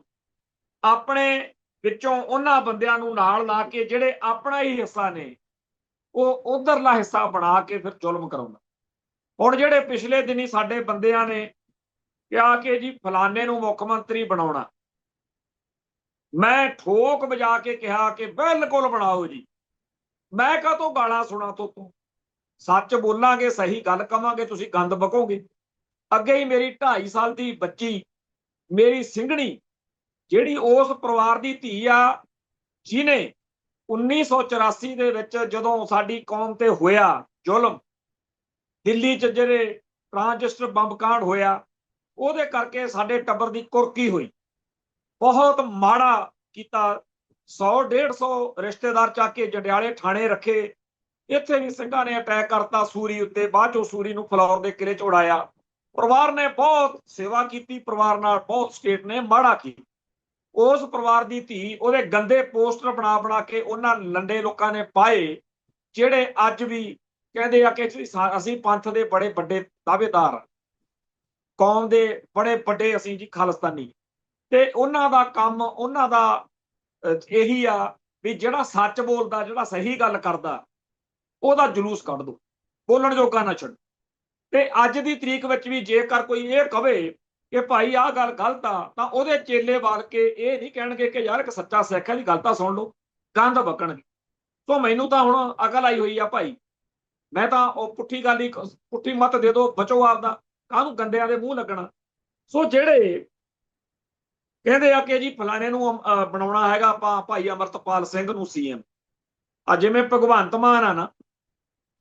ਆਪਣੇ ਵਿੱਚੋਂ ਉਹਨਾਂ ਬੰਦਿਆਂ ਨੂੰ ਨਾਲ ਲਾ ਕੇ ਜਿਹੜੇ ਆਪਣਾ ਹੀ ਹਿੱਸਾ ਨੇ ਉਹ ਉਧਰਲਾ ਹਿੱਸਾ ਬਣਾ ਕੇ ਫਿਰ ਜ਼ੁਲਮ ਕਰਾਉਂਦਾ। ਹੁਣ ਜਿਹੜੇ ਪਿਛਲੇ ਦਿਨੀ ਸਾਡੇ ਬੰਦਿਆਂ ਨੇ ਕਿਹਾ ਕਿ ਜੀ ਫਲਾਣੇ ਨੂੰ ਮੁੱਖ ਮੰਤਰੀ ਬਣਾਉਣਾ, ਮੈਂ ਠੋਕ ਵਜਾ ਕੇ ਕਿਹਾ ਕਿ ਬਿਲਕੁਲ ਬਣਾਓ ਜੀ। ਮੈਂ ਕਾਹਤੋਂ ਗਾਲਾਂ ਸੁਣਾ ਤੋਂ ਸੱਚ ਬੋਲਾਂਗੇ, ਸਹੀ ਗੱਲ ਕਵਾਂਗੇ, ਤੁਸੀਂ ਗੰਦ ਬਕੋਗੇ। ਅੱਗੇ ਹੀ ਮੇਰੀ 2.5 ਸਾਲ ਦੀ ਬੱਚੀ, ਮੇਰੀ ਸਿੰਘਣੀ, ਜਿਹੜੀ ਉਸ ਪਰਿਵਾਰ ਦੀ ਧੀ ਆ ਜਿਹਨੇ 1984 ਦੇ ਵਿੱਚ ਜਦੋਂ ਸਾਡੀ ਕੌਮ ਤੇ ਹੋਇਆ ਜ਼ੁਲਮ, ਦਿੱਲੀ 'ਚ ਜਿਹੜੇ ਟਰਾਂਜਿਸਟਰ ਬੰਬ ਕਾਂਡ ਹੋਇਆ, ਉਹਦੇ ਕਰਕੇ ਸਾਡੇ ਟੱਬਰ ਦੀ ਕੁਰਕੀ ਹੋਈ, ਬਹੁਤ ਮਾੜਾ ਕੀਤਾ। 100-150 ਰਿਸ਼ਤੇਦਾਰ ਚੱਕ ਕੇ ਜੰਡਿਆਲੇ ਥਾਣੇ ਰੱਖੇ। ਇੱਥੇ ਵੀ ਸਿੰਘਾਂ ਨੇ ਅਟੈਕ ਕਰਤਾ ਸੂਰੀ ਉੱਤੇ, ਬਾਅਦ ਚੋਂ ਸੂਰੀ ਨੂੰ ਫਲੌਰ ਦੇ ਕਿਲੇ 'ਚ ਉਡਾਇਆ। ਪਰਿਵਾਰ ਨੇ ਬਹੁਤ ਸੇਵਾ ਕੀਤੀ, ਪਰਿਵਾਰ ਨਾਲ ਬਹੁਤ ਸਟੇਟ ਨੇ ਮਾੜਾ ਕੀਤਾ। ਉਸ ਪਰਿਵਾਰ ਦੀ ਧੀ, ਉਹਦੇ ਗੰਦੇ ਪੋਸਟਰ ਬਣਾ ਬਣਾ ਕੇ ਉਹਨਾਂ ਲੰਡੇ ਲੋਕਾਂ ਨੇ ਪਾਏ, ਜਿਹੜੇ ਅੱਜ ਵੀ ਕਹਿੰਦੇ ਆ ਕਿ ਅਸੀਂ ਪੰਥ ਦੇ ਬੜੇ ਵੱਡੇ ਦਾਅਵੇਦਾਰ, ਕੌਮ ਦੇ ਬੜੇ ਵੱਡੇ ਅਸੀਂ ਜੀ ਖਾਲਿਸਤਾਨੀ। ਤੇ ਉਹਨਾਂ ਦਾ ਕੰਮ, ਉਹਨਾਂ ਦਾ ਇਹੀ ਆ ਵੀ ਜਿਹੜਾ ਸੱਚ ਬੋਲਦਾ, ਜਿਹੜਾ ਸਹੀ ਗੱਲ ਕਰਦਾ, ਉਹਦਾ ਜਲੂਸ ਕੱਢ ਦੋ, ਬੋਲਣ ਜੋਗਾ ਨਾ ਛੱਡ। ਤੇ ਅੱਜ ਦੀ ਤਰੀਕ ਵਿੱਚ ਵੀ ਜੇਕਰ ਕੋਈ ਇਹ ਕਵੇ ਕਿ ਭਾਈ ਆਹ ਗੱਲ ਗਲਤ ਆ, ਤਾਂ ਉਹਦੇ ਚੇਲੇ ਵਾਲ ਕੇ ਇਹ ਨਹੀਂ ਕਹਿਣਗੇ ਕਿ ਯਾਰ ਇੱਕ ਸੱਚਾ ਸਿੱਖ ਹੈ ਜੀ, ਗੱਲ ਤਾਂ ਸੁਣ ਲਓ, ਗੰਦ ਬਕਣਗੇ। ਸੋ ਮੈਨੂੰ ਤਾਂ ਹੁਣ ਅਕਲ ਆਈ ਹੋਈ ਆ ਭਾਈ, ਮੈਂ ਤਾਂ ਉਹ ਪੁੱਠੀ ਗੱਲ ਹੀ, ਪੁੱਠੀ ਮੱਤ ਦੇ ਦੋ, ਬਚੋ ਆਪਦਾ, ਕਾਹਨੂੰ ਗੰਦਿਆਂ ਦੇ ਮੂੰਹ ਲੱਗਣਾ। ਸੋ ਜਿਹੜੇ ਕਹਿੰਦੇ ਆ ਕਿ ਜੀ ਫਲਾਣੇ ਨੂੰ ਬਣਾਉਣਾ ਹੈਗਾ ਆਪਾਂ ਭਾਈ ਅਮਰਤਪਾਲ ਸਿੰਘ ਨੂੰ CM, ਆ ਜਿਵੇਂ ਭਗਵੰਤ ਮਾਨ ਆ ਨਾ,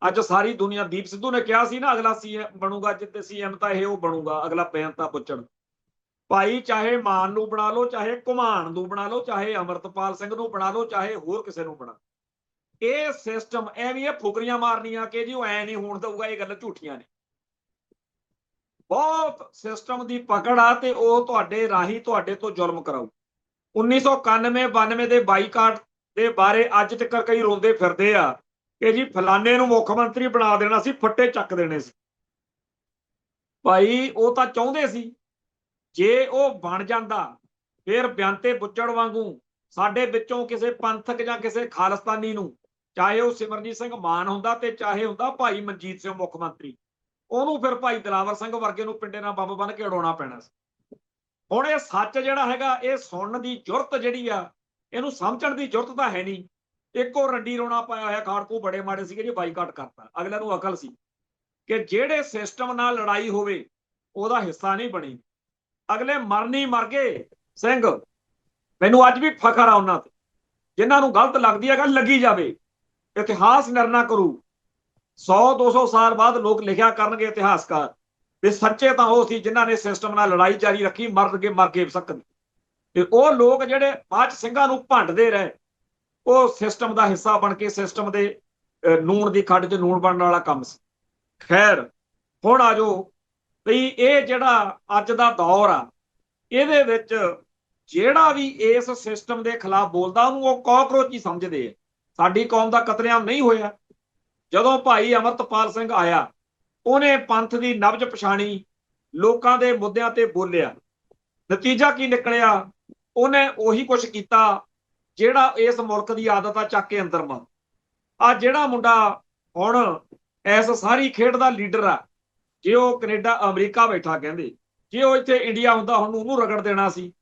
ਅੱਜ ਸਾਰੀ ਦੁਨੀਆ, ਦੀਪ ਸਿੱਧੂ ਨੇ ਕਿਹਾ ਸੀ ਨਾ ਅਗਲਾ ਸੀਐਮ ਬਣੂਗਾ, ਜਿੱਤੇ ਸੀਐਮ ਤਾਂ ਇਹ ਉਹ ਬਣੂਗਾ, ਅਗਲਾ ਬੇਨਤਾ ਪੁੱਛਣ। ਭਾਈ ਚਾਹੇ ਮਾਨ ਨੂੰ ਬਣਾ ਲਓ, ਚਾਹੇ ਘੁਮਾਣ ਨੂੰ ਬਣਾ ਲਓ, ਚਾਹੇ ਅਮਰਤਪਾਲ ਸਿੰਘ ਨੂੰ ਬਣਾ ਲਓ, ਚਾਹੇ ਹੋਰ ਕਿਸੇ ਨੂੰ ਬਣਾ, ਇਹ ਸਿਸਟਮ ਐਵੇਂ ਫੁਕਰੀਆਂ ਮਾਰਨੀਆਂ ਕਿ ਜੀ ਉਹ ਐ ਨਹੀਂ ਹੋਣ ਦਊਗਾ, ਇਹ ਗੱਲ ਝੂਠੀਆਂ ਨੇ। ਬਹੁਤ ਸਿਸਟਮ ਦੀ ਪਕੜ ਆ ਤੇ ਉਹ ਤੁਹਾਡੇ ਰਾਹੀਂ ਤੁਹਾਡੇ ਤੋਂ ਜ਼ੁਲਮ ਕਰਾਊ। 1991-92 ਦੇ ਬਾਈਕਾਟ ਦੇ ਬਾਰੇ ਅੱਜ ਤੱਕ ਕਈ ਰੋਂਦੇ ਫਿਰਦੇ ਆ ਕਿ ਜੀ ਫਲਾਣੇ ਨੂੰ ਮੁੱਖ ਮੰਤਰੀ ਬਣਾ ਦੇਣਾ ਸੀ, ਫੱਟੇ ਚੱਕ ਦੇਣੇ ਸੀ। ਭਾਈ ਉਹ ਤਾਂ ਚਾਹੁੰਦੇ ਸੀ, ਜੇ ਉਹ ਬਣ ਜਾਂਦਾ ਫਿਰ ਬਿਆੰਤੇ ਬੁੱਚੜ ਵਾਂਗੂ ਸਾਡੇ ਵਿੱਚੋਂ ਕਿਸੇ ਪੰਥਕ ਜਾਂ ਕਿਸੇ ਖਾਲਿਸਤਾਨੀ ਨੂੰ, ਚਾਹੇ ਉਹ ਸਿਮਰਨਜੀਤ ਸਿੰਘ ਮਾਨ ਹੁੰਦਾ ਤੇ ਚਾਹੇ ਹੁੰਦਾ ਭਾਈ ਮਨਜੀਤ ਸਿੰਘ ਮੁੱਖ ਮੰਤਰੀ, ਉਹਨੂੰ ਫਿਰ ਭਾਈ ਦਿਲਾਵਰ ਸਿੰਘ ਵਰਗੇ ਨੂੰ ਪਿੰਡੇ ਨਾਲ ਬੰਬ ਬੰਨ ਕੇ ਉਡਾਉਣਾ ਪੈਣਾ ਸੀ। ਹੁਣ ਇਹ ਸੱਚ ਜਿਹੜਾ ਹੈਗਾ, ਇਹ ਸੁਣਨ ਦੀ ਜ਼ਰੂਰਤ ਜਿਹੜੀ ਆ, ਇਹਨੂੰ ਸਮਝਣ ਦੀ ਜ਼ਰੂਰਤ ਤਾਂ ਹੈ ਨਹੀਂ। ਇੱਕੋ ਰੰਡੀ ਰੋਣਾ ਪਾਇਆ ਹੋਇਆ, ਖਾੜਕੂ ਬੜੇ ਮਾੜੇ ਸੀਗੇ ਜੀ, ਬਾਈਕਾਟ ਕਰਤਾ। ਅਗਲਿਆਂ ਨੂੰ ਅਕਲ ਸੀ ਕਿ ਜਿਹੜੇ ਸਿਸਟਮ ਨਾਲ ਲੜਾਈ ਹੋਵੇ ਉਹਦਾ ਹਿੱਸਾ ਨਹੀਂ ਬਣੀ। ਅਗਲੇ ਮਰਨੀ ਮਰ ਗਏ ਸਿੰਘ। ਮੈਨੂੰ ਅੱਜ ਵੀ ਫਖਰ ਆ ਉਹਨਾਂ ਤੇ, ਜਿਨ੍ਹਾਂ ਨੂੰ ਗਲਤ ਲੱਗਦੀ ਹੈ ਗੱਲ ਲੱਗੀ ਜਾਵੇ। ਇਤਿਹਾਸ ਨਿਰਣਾ ਕਰੂ। 100-200 ਸਾਲ ਬਾਅਦ ਲੋਕ ਲਿਖਿਆ ਕਰਨਗੇ ਇਤਿਹਾਸਕਾਰ ਵੀ ਸੱਚੇ ਤਾਂ ਉਹ ਸੀ ਜਿਨ੍ਹਾਂ ਨੇ ਸਿਸਟਮ ਨਾਲ ਲੜਾਈ ਜਾਰੀ ਰੱਖੀ, ਮਰ ਕੇ ਸਕਣ। ਤੇ ਉਹ ਲੋਕ ਜਿਹੜੇ ਬਾਅਦ ਸਿੰਘਾਂ ਨੂੰ ਭੰਡਦੇ ਰਹੇ, ਉਹ ਸਿਸਟਮ ਦਾ ਹਿੱਸਾ ਬਣ ਕੇ ਸਿਸਟਮ ਦੇ ਨੂਣ ਦੀ ਖੱਡ 'ਚ ਨੂਣ ਬਣਨ ਵਾਲਾ ਕੰਮ ਸੀ। ਖੈਰ ਹੁਣ ਆ ਜਾਓ ਵੀ ਇਹ ਜਿਹੜਾ ਅੱਜ ਦਾ ਦੌਰ ਆ, ਇਹਦੇ ਵਿੱਚ ਜਿਹੜਾ ਵੀ ਇਸ ਸਿਸਟਮ ਦੇ ਖਿਲਾਫ ਬੋਲਦਾ ਉਹਨੂੰ ਉਹ ਕਾਕਰੋਚ ਹੀ ਸਮਝਦੇ ਆ। ਸਾਡੀ ਕੌਮ ਦਾ ਕਤਲੇਆਮ ਨਹੀਂ ਹੋਇਆ। ਜਦੋਂ ਭਾਈ ਅਮਰਤਪਾਲ ਸਿੰਘ ਆਇਆ, ਉਹਨੇ ਪੰਥ ਦੀ ਨਬਜ਼ ਪਛਾਣੀ, ਲੋਕਾਂ ਦੇ ਮੁੱਦਿਆਂ ਤੇ ਬੋਲਿਆ। ਨਤੀਜਾ ਕੀ ਨਿਕਲਿਆ? ਉਹਨੇ ਉਹੀ ਕੁਝ ਕੀਤਾ ਜਿਹੜਾ ਇਸ ਮੁਲਕ ਦੀ ਆਦਤ ਆ, ਚੱਕ ਕੇ ਅੰਦਰ ਮਾਰ। ਆ ਜਿਹੜਾ ਮੁੰਡਾ ਹੁਣ ਇਸ ਸਾਰੀ ਖੇਡ ਦਾ ਲੀਡਰ ਆ, ਜੇ ਉਹ ਕੈਨੇਡਾ ਅਮਰੀਕਾ ਬੈਠਾ, ਕਹਿੰਦੇ ਜੇ ਉਹ ਇੱਥੇ ਇੰਡੀਆ ਹੁੰਦਾ ਹੁਣ ਉਹਨੂੰ ਰਗੜ ਦੇਣਾ ਸੀ।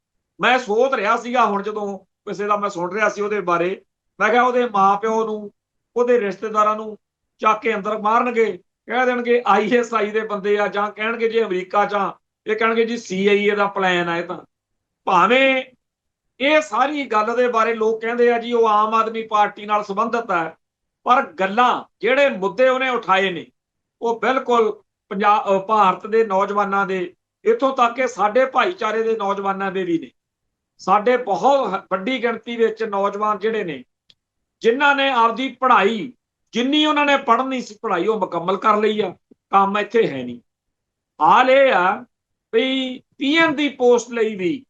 ਮੈਂ ਸੋਚ ਰਿਹਾ ਸੀਗਾ ਹੁਣ ਜਦੋਂ ਕਿਸੇ ਦਾ ਮੈਂ ਸੁਣ ਰਿਹਾ ਸੀ ਉਹਦੇ ਬਾਰੇ, ਮੈਂ ਕਿਹਾ ਉਹਦੇ ਮਾਂ ਪਿਓ ਨੂੰ, ਉਹਦੇ ਰਿਸ਼ਤੇਦਾਰਾਂ ਨੂੰ ਚੱਕ ਕੇ ਅੰਦਰ ਮਾਰਨਗੇ, ਕਹਿ ਦੇਣਗੇ ISI ਦੇ ਬੰਦੇ ਆ, ਜਾਂ ਕਹਿਣਗੇ ਜੇ ਅਮਰੀਕਾ 'ਚ ਇਹ ਕਹਿਣਗੇ ਜੀ CIA ਦਾ ਪਲਾਨ ਆ। ਇਹ ਤਾਂ ਭਾਵੇਂ ਇਹ ਸਾਰੀ ਗੱਲ ਦੇ ਬਾਰੇ ਲੋਕ ਕਹਿੰਦੇ ਆ ਜੀ ਉਹ ਆਮ ਆਦਮੀ ਪਾਰਟੀ ਨਾਲ ਸੰਬੰਧਿਤ ਹੈ, ਪਰ ਗੱਲਾਂ ਜਿਹੜੇ ਮੁੱਦੇ ਉਹਨੇ ਉਠਾਏ ਨੇ ਉਹ ਬਿਲਕੁਲ ਭਾਰਤ ਦੇ ਨੌਜਵਾਨਾਂ ਦੇ, ਇੱਥੋਂ ਤੱਕ ਕਿ ਸਾਡੇ ਭਾਈਚਾਰੇ ਦੇ ਨੌਜਵਾਨਾਂ ਦੇ ਵੀ ਨੇ। ਸਾਡੇ ਬਹੁਤ ਵੱਡੀ ਗਿਣਤੀ ਵਿੱਚ ਨੌਜਵਾਨ ਜਿਹੜੇ ਨੇ, ਜਿਨ੍ਹਾਂ ਨੇ ਆਪਦੀ ਪੜ੍ਹਾਈ, ਜਿੰਨੀ ਉਹਨਾਂ ਨੇ ਪੜ੍ਹਨੀ ਸੀ ਪੜ੍ਹਾਈ, ਉਹ ਮੁਕੰਮਲ ਕਰ ਲਈ ਆ। ਕੰਮ ਇੱਥੇ ਹੈ ਨਹੀਂ। ਹਾਲ ਇਹ ਆ ਵੀ PM ਦੀ ਪੋਸਟ ਲਈ ਵੀ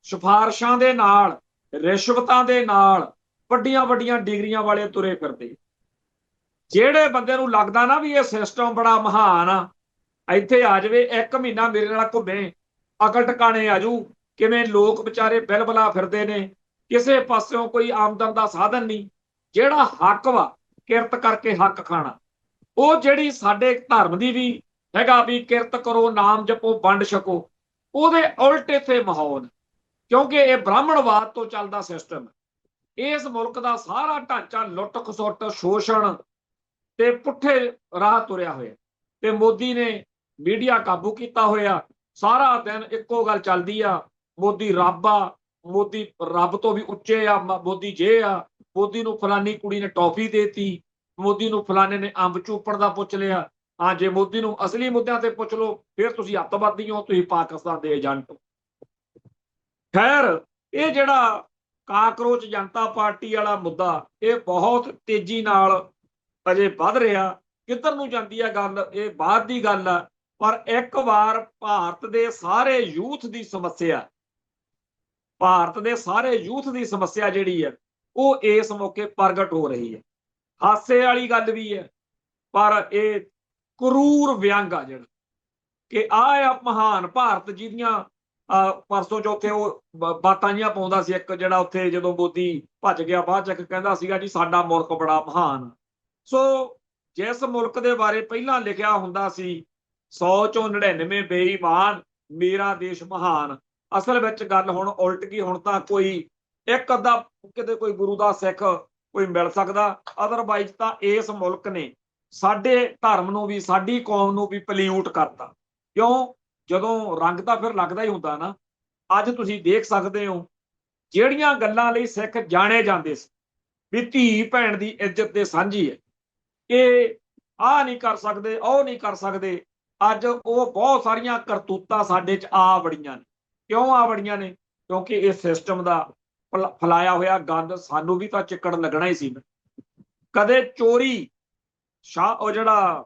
ਸਿਫਾਰਸ਼ਾਂ ਦੇ ਨਾਲ, ਰਿਸ਼ਵਤਾਂ ਦੇ ਨਾਲ ਵੱਡੀਆਂ ਵੱਡੀਆਂ ਡਿਗਰੀਆਂ ਵਾਲੇ ਤੁਰੇ ਫਿਰਦੇ। ਜਿਹੜੇ ਬੰਦੇ ਨੂੰ ਲੱਗਦਾ ਨਾ ਵੀ ਇਹ ਸਿਸਟਮ ਬੜਾ ਮਹਾਨ ਆ, ਇੱਥੇ ਆ ਜਾਵੇ, 1 ਮਹੀਨਾ ਮੇਰੇ ਨਾਲ ਘੁੰਮੇ, ਅਕਲ ਟਿਕਾਣੇ ਆ ਜੂ। ਕਿਵੇਂ ਲੋਕ ਵਿਚਾਰੇ ਬਿਲਬਲਾ ਫਿਰਦੇ ਨੇ, ਕਿਸੇ ਪਾਸਿਓਂ ਕੋਈ ਆਮਦਨ ਦਾ ਸਾਧਨ ਨਹੀਂ। ਜਿਹੜਾ ਹੱਕ ਵਾ ਕਿਰਤ ਕਰਕੇ ਹੱਕ ਖਾਣਾ, ਉਹ ਜਿਹੜੀ ਸਾਡੇ ਧਰਮ ਦੀ ਵੀ ਹੈਗਾ ਵੀ ਕਿਰਤ ਕਰੋ, ਨਾਮ ਜਪੋ, ਵੰਡ ਛਕੋ, ਉਹਦੇ ਉਲਟ ਇੱਥੇ ਮਾਹੌਲ, ਕਿਉਂਕਿ ਇਹ ਬ੍ਰਾਹਮਣਵਾਦ ਤੋਂ ਚੱਲਦਾ ਸਿਸਟਮ। ਇਸ ਮੁਲਕ ਦਾ ਸਾਰਾ ਢਾਂਚਾ ਲੁੱਟ ਖਸੁੱਟ, ਸ਼ੋਸ਼ਣ ਤੇ ਪੁੱਠੇ ਰਾਹ ਤੁਰਿਆ ਹੋਇਆ, ਤੇ ਮੋਦੀ ਨੇ ਮੀਡੀਆ ਕਾਬੂ ਕੀਤਾ ਹੋਇਆ। ਸਾਰਾ ਦਿਨ ਇੱਕੋ ਗੱਲ ਚੱਲਦੀ ਆ, ਮੋਦੀ ਰੱਬ ਆ, ਮੋਦੀ ਰੱਬ ਤੋਂ ਵੀ ਉੱਚੇ ਆ, ਮੋਦੀ ਜੇ ਆ, ਮੋਦੀ ਨੂੰ ਫਲਾਨੀ ਕੁੜੀ ਨੇ ਟੌਫੀ ਦੇਤੀ, ਮੋਦੀ ਨੂੰ ਫਲਾਣੇ ਨੇ ਅੰਬ ਚੂਪਣ ਦਾ ਪੁੱਛ ਲਿਆ। ਹਾਂ, ਜੇ ਮੋਦੀ ਨੂੰ ਅਸਲੀ ਮੁੱਦਿਆਂ ਤੇ ਪੁੱਛ ਲਓ ਫਿਰ ਤੁਸੀਂ ਅੱਤਵਾਦੀ ਹੋ, ਤੁਸੀਂ ਪਾਕਿਸਤਾਨ ਦੇ ਏਜੰਟ ਹੋ। ਖੈਰ ਇਹ ਜਿਹੜਾ ਕਾਕਰੋਚ ਜਨਤਾ ਪਾਰਟੀ ਵਾਲਾ ਮੁੱਦਾ, ਇਹ ਬਹੁਤ ਤੇਜ਼ੀ ਨਾਲ ਅਜੇ ਵੱਧ ਰਿਹਾ। ਕਿੱਧਰ ਨੂੰ ਜਾਂਦੀ ਹੈ ਗੱਲ, ਇਹ ਬਾਅਦ ਦੀ ਗੱਲ ਆ। ਪਰ ਇੱਕ ਵਾਰ ਭਾਰਤ ਦੇ ਸਾਰੇ ਯੂਥ ਦੀ ਸਮੱਸਿਆ, ਭਾਰਤ ਦੇ ਸਾਰੇ ਯੂਥ ਦੀ ਸਮੱਸਿਆ ਜਿਹੜੀ ਹੈ ਉਹ ਇਸ ਮੌਕੇ ਪ੍ਰਗਟ ਹੋ ਰਹੀ ਹੈ। ਹਾਸੇ ਵਾਲੀ ਗੱਲ ਵੀ ਹੈ, ਪਰ ਇਹ ਕਰੂਰ ਵਿਅੰਗ ਆ ਜਿਹੜਾ ਕਿ ਆ ਮਹਾਨ ਭਾਰਤ ਜਿਹਦੀਆਂ ਪਰਸੋਂ ਚੌਥੇ ਉਹ ਬਾਤਾਂ ਜਿਹੀਆਂ ਪਾਉਂਦਾ ਸੀ ਇੱਕ, ਜਿਹੜਾ ਉੱਥੇ ਜਦੋਂ ਮੋਦੀ ਭੱਜ ਗਿਆ ਬਾਅਦ ਚ ਕਹਿੰਦਾ ਸੀਗਾ ਜੀ ਸਾਡਾ ਮੁਲਕ ਬੜਾ ਮਹਾਨ। ਸੋ ਜਿਸ ਮੁਲਕ ਦੇ ਬਾਰੇ ਪਹਿਲਾਂ ਲਿਖਿਆ ਹੁੰਦਾ ਸੀ 100 ਚੋਂ 99 ਬੇਈਮਾਨ, ਮੇਰਾ ਦੇਸ਼ ਮਹਾਨ, ਅਸਲ ਵਿੱਚ ਗੱਲ ਹੁਣ ਉਲਟ ਗਈ। ਹੁਣ ਤਾਂ ਕੋਈ ਇੱਕ ਅੱਧਾ ਕਿਤੇ ਕੋਈ ਗੁਰੂ ਦਾ ਸਿੱਖ ਕੋਈ ਮਿਲ ਸਕਦਾ, ਅਦਰਵਾਈਜ਼ ਤਾਂ ਇਸ ਮੁਲਕ ਨੇ ਸਾਡੇ ਧਰਮ ਨੂੰ ਵੀ, ਸਾਡੀ ਕੌਮ ਨੂੰ ਵੀ ਪਲਿਊਟ ਕਰਤਾ। ਕਿਉਂ? ਜਦੋਂ ਰੰਗ ਤਾਂ ਫਿਰ ਲੱਗਦਾ ਹੀ ਹੁੰਦਾ ਨਾ। ਅੱਜ ਤੁਸੀਂ ਦੇਖ ਸਕਦੇ ਹੋ ਜਿਹੜੀਆਂ ਗੱਲਾਂ ਲਈ ਸਿੱਖ ਜਾਣੇ ਜਾਂਦੇ ਸੀ ਵੀ ਧੀ ਭੈਣ ਦੀ ਇੱਜ਼ਤ ਤੇ ਸਾਂਝੀ ਹੈ, ਇਹ ਆਹ ਨਹੀਂ ਕਰ ਸਕਦੇ, ਉਹ ਨਹੀਂ ਕਰ ਸਕਦੇ। ਅੱਜ ਉਹ ਬਹੁਤ ਸਾਰੀਆਂ ਕਰਤੂਤਾਂ ਸਾਡੇ 'ਚ ਆ ਵੜੀਆਂ ਨੇ। ਕਿਉਂ ਆ ਵੜੀਆਂ ਨੇ? ਕਿਉਂਕਿ ਇਹ ਸਿਸਟਮ ਦਾ ਫੈਲਾਇਆ ਹੋਇਆ ਗੰਦ ਸਾਨੂੰ ਵੀ ਤਾਂ ਚਿੱਕੜ ਲੱਗਣਾ ਹੀ ਸੀ। ਕਦੇ ਚੋਰੀ ਸ਼ਾਹ ਉਹ ਜਿਹੜਾ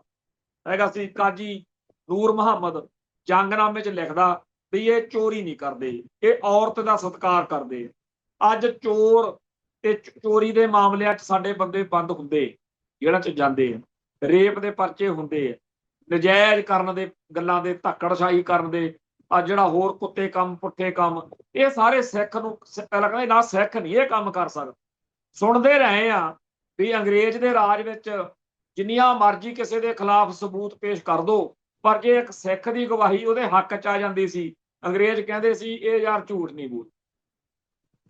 ਹੈਗਾ ਸੀ ਕਾਜੀ ਨੂਰ ਮੁਹੰਮਦ, ਜੰਗਨਾਮੇ 'ਚ ਲਿਖਦਾ ਵੀ ਇਹ ਚੋਰੀ ਨਹੀਂ ਕਰਦੇ, ਇਹ ਔਰਤ ਦਾ ਸਤਿਕਾਰ ਕਰਦੇ। ਅੱਜ ਚੋਰ ਤੇ ਚੋਰੀ ਦੇ ਮਾਮਲਿਆਂ 'ਚ ਸਾਡੇ ਬੰਦੇ ਬੰਦ ਹੁੰਦੇ, ਜੇਲ੍ਹਾਂ 'ਚ ਜਾਂਦੇ ਆ, ਰੇਪ ਦੇ ਪਰਚੇ ਹੁੰਦੇ ਆ, ਨਜਾਇਜ਼ ਕਰਨ ਦੇ ਗੱਲਾਂ ਦੇ, ਧੱਕੜਸ਼ਾਹੀ ਕਰਨ ਦੇ, ਆ ਜਿਹੜਾ ਹੋਰ ਕੁੱਤੇ ਕੰਮ ਪੁੱਠੇ ਕੰਮ, ਇਹ ਸਾਰੇ ਸਿੱਖ ਨੂੰ ਪਹਿਲਾਂ ਕਹਿੰਦੇ ਨਾ ਸਿੱਖ ਨਹੀਂ ਇਹ ਕੰਮ ਕਰ ਸਕਦਾ। ਸੁਣਦੇ ਰਹੇ ਆ ਵੀ ਅੰਗਰੇਜ਼ ਦੇ ਰਾਜ ਵਿੱਚ ਜਿੰਨੀਆਂ ਮਰਜ਼ੀ ਕਿਸੇ ਦੇ ਖਿਲਾਫ ਸਬੂਤ ਪੇਸ਼ ਕਰ ਦੋ, ਪਰ ਜੇ ਇੱਕ ਸਿੱਖ ਦੀ ਗਵਾਹੀ ਉਹਦੇ ਹੱਕ 'ਚ ਆ ਜਾਂਦੀ ਸੀ, ਅੰਗਰੇਜ਼ ਕਹਿੰਦੇ ਸੀ ਇਹ ਯਾਰ ਝੂਠ ਨਹੀਂ ਬੋਲ।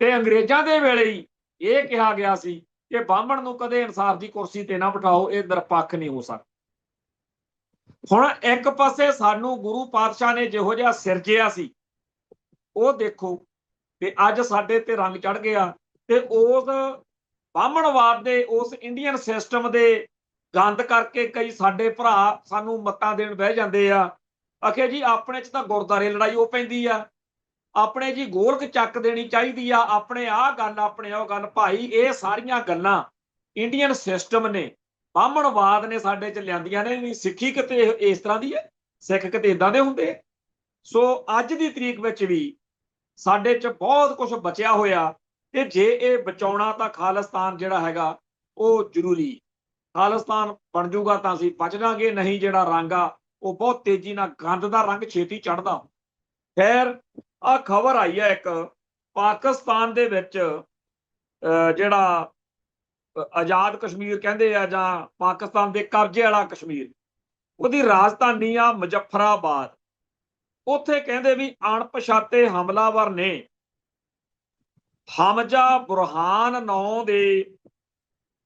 ਤੇ ਅੰਗਰੇਜ਼ਾਂ ਦੇ ਵੇਲੇ ਹੀ ਇਹ ਕਿਹਾ ਗਿਆ ਸੀ ਕਿ ਬਾਹਮਣ ਨੂੰ ਕਦੇ ਇਨਸਾਫ ਦੀ ਕੁਰਸੀ ਤੇ ਨਾ ਬਿਠਾਓ, ਇਹ ਨਿਰਪੱਖ ਨਹੀਂ ਹੋ ਸਕਦਾ। ਹੁਣ ਇੱਕ ਪਾਸੇ ਸਾਨੂੰ ਗੁਰੂ ਪਾਤਸ਼ਾਹ ਨੇ ਜਿਹੋ ਜਿਹਾ ਸਿਰਜਿਆ ਸੀ ਉਹ ਦੇਖੋ, ਤੇ ਅੱਜ ਸਾਡੇ ਤੇ ਰੰਗ ਚੜ ਗਿਆ। ਤੇ ਉਸ ਬਾਹਮਣਵਾਦ ਦੇ, ਉਸ ਇੰਡੀਅਨ ਸਿਸਟਮ ਦੇ ਗੰਦ ਕਰਕੇ ਕਈ ਸਾਡੇ ਭਰਾ ਸਾਨੂੰ ਮੱਤਾਂ ਦੇਣ ਬਹਿ ਜਾਂਦੇ ਆ, ਆਖੇ ਜੀ ਆਪਣੇ 'ਚ ਤਾਂ ਗੁਰਦਾਰੇ ਲੜਾਈ ਉਹ ਪੈਂਦੀ ਆ, ਆਪਣੇ ਜੀ ਗੋਲਕ ਚੱਕ ਦੇਣੀ ਚਾਹੀਦੀ ਆ, ਆਪਣੇ ਆਹ ਗੱਲ, ਆਪਣੇ ਉਹ ਗੱਲ। ਭਾਈ ਇਹ ਸਾਰੀਆਂ ਗੱਲਾਂ ਇੰਡੀਅਨ ਸਿਸਟਮ ਨੇ, ਬਾਹਮਣਵਾਦ ਨੇ ਸਾਡੇ 'ਚ ਲਿਆਂਦੀਆਂ ਨੇ। ਵੀ ਸਿੱਖੀ ਕਿਤੇ ਇਸ ਤਰ੍ਹਾਂ ਦੀ ਹੈ, ਸਿੱਖ ਕਿਤੇ ਇਦਾਂ ਦੇ ਹੁੰਦੇ। ਸੋ ਅੱਜ ਦੀ ਤਰੀਕ ਵਿੱਚ ਵੀ ਸਾਡੇ 'ਚ ਬਹੁਤ ਕੁਝ ਬਚਿਆ ਹੋਇਆ, ਤੇ ਜੇ ਇਹ ਬਚਾਉਣਾ ਤਾਂ ਖਾਲਿਸਤਾਨ ਜਿਹੜਾ ਹੈਗਾ ਉਹ ਜ਼ਰੂਰੀ। ਖਾਲਿਸਤਾਨ ਬਣ ਜੂਗਾ ਤਾਂ ਅਸੀਂ ਬਚ ਜਾਾਂਗੇ, ਨਹੀਂ ਜਿਹੜਾ ਰੰਗ ਆ ਉਹ ਬਹੁਤ ਤੇਜ਼ੀ ਨਾਲ, ਗੰਦ ਦਾ ਰੰਗ ਛੇਤੀ ਚੜ੍ਹਦਾ। ਖੈਰ ਆ ਖਬਰ ਆਈ ਹੈ ਇੱਕ, ਪਾਕਿਸਤਾਨ ਦੇ ਵਿੱਚ ਜਿਹੜਾ ਆਜ਼ਾਦ ਕਸ਼ਮੀਰ ਕਹਿੰਦੇ ਆ, ਜਾਂ ਪਾਕਿਸਤਾਨ ਦੇ ਕਬਜ਼ੇ ਵਾਲਾ ਕਸ਼ਮੀਰ, ਉਹਦੀ ਰਾਜਧਾਨੀ ਆ ਮੁਜ਼ੱਫਰਾਬਾਦ। ਉੱਥੇ ਕਹਿੰਦੇ ਵੀ ਅਣਪਛਾਤੇ ਹਮਲਾਵਰ ਨੇ ਹਮਜ਼ਾ ਬੁਰਹਾਨ ਨਾਂ ਦੇ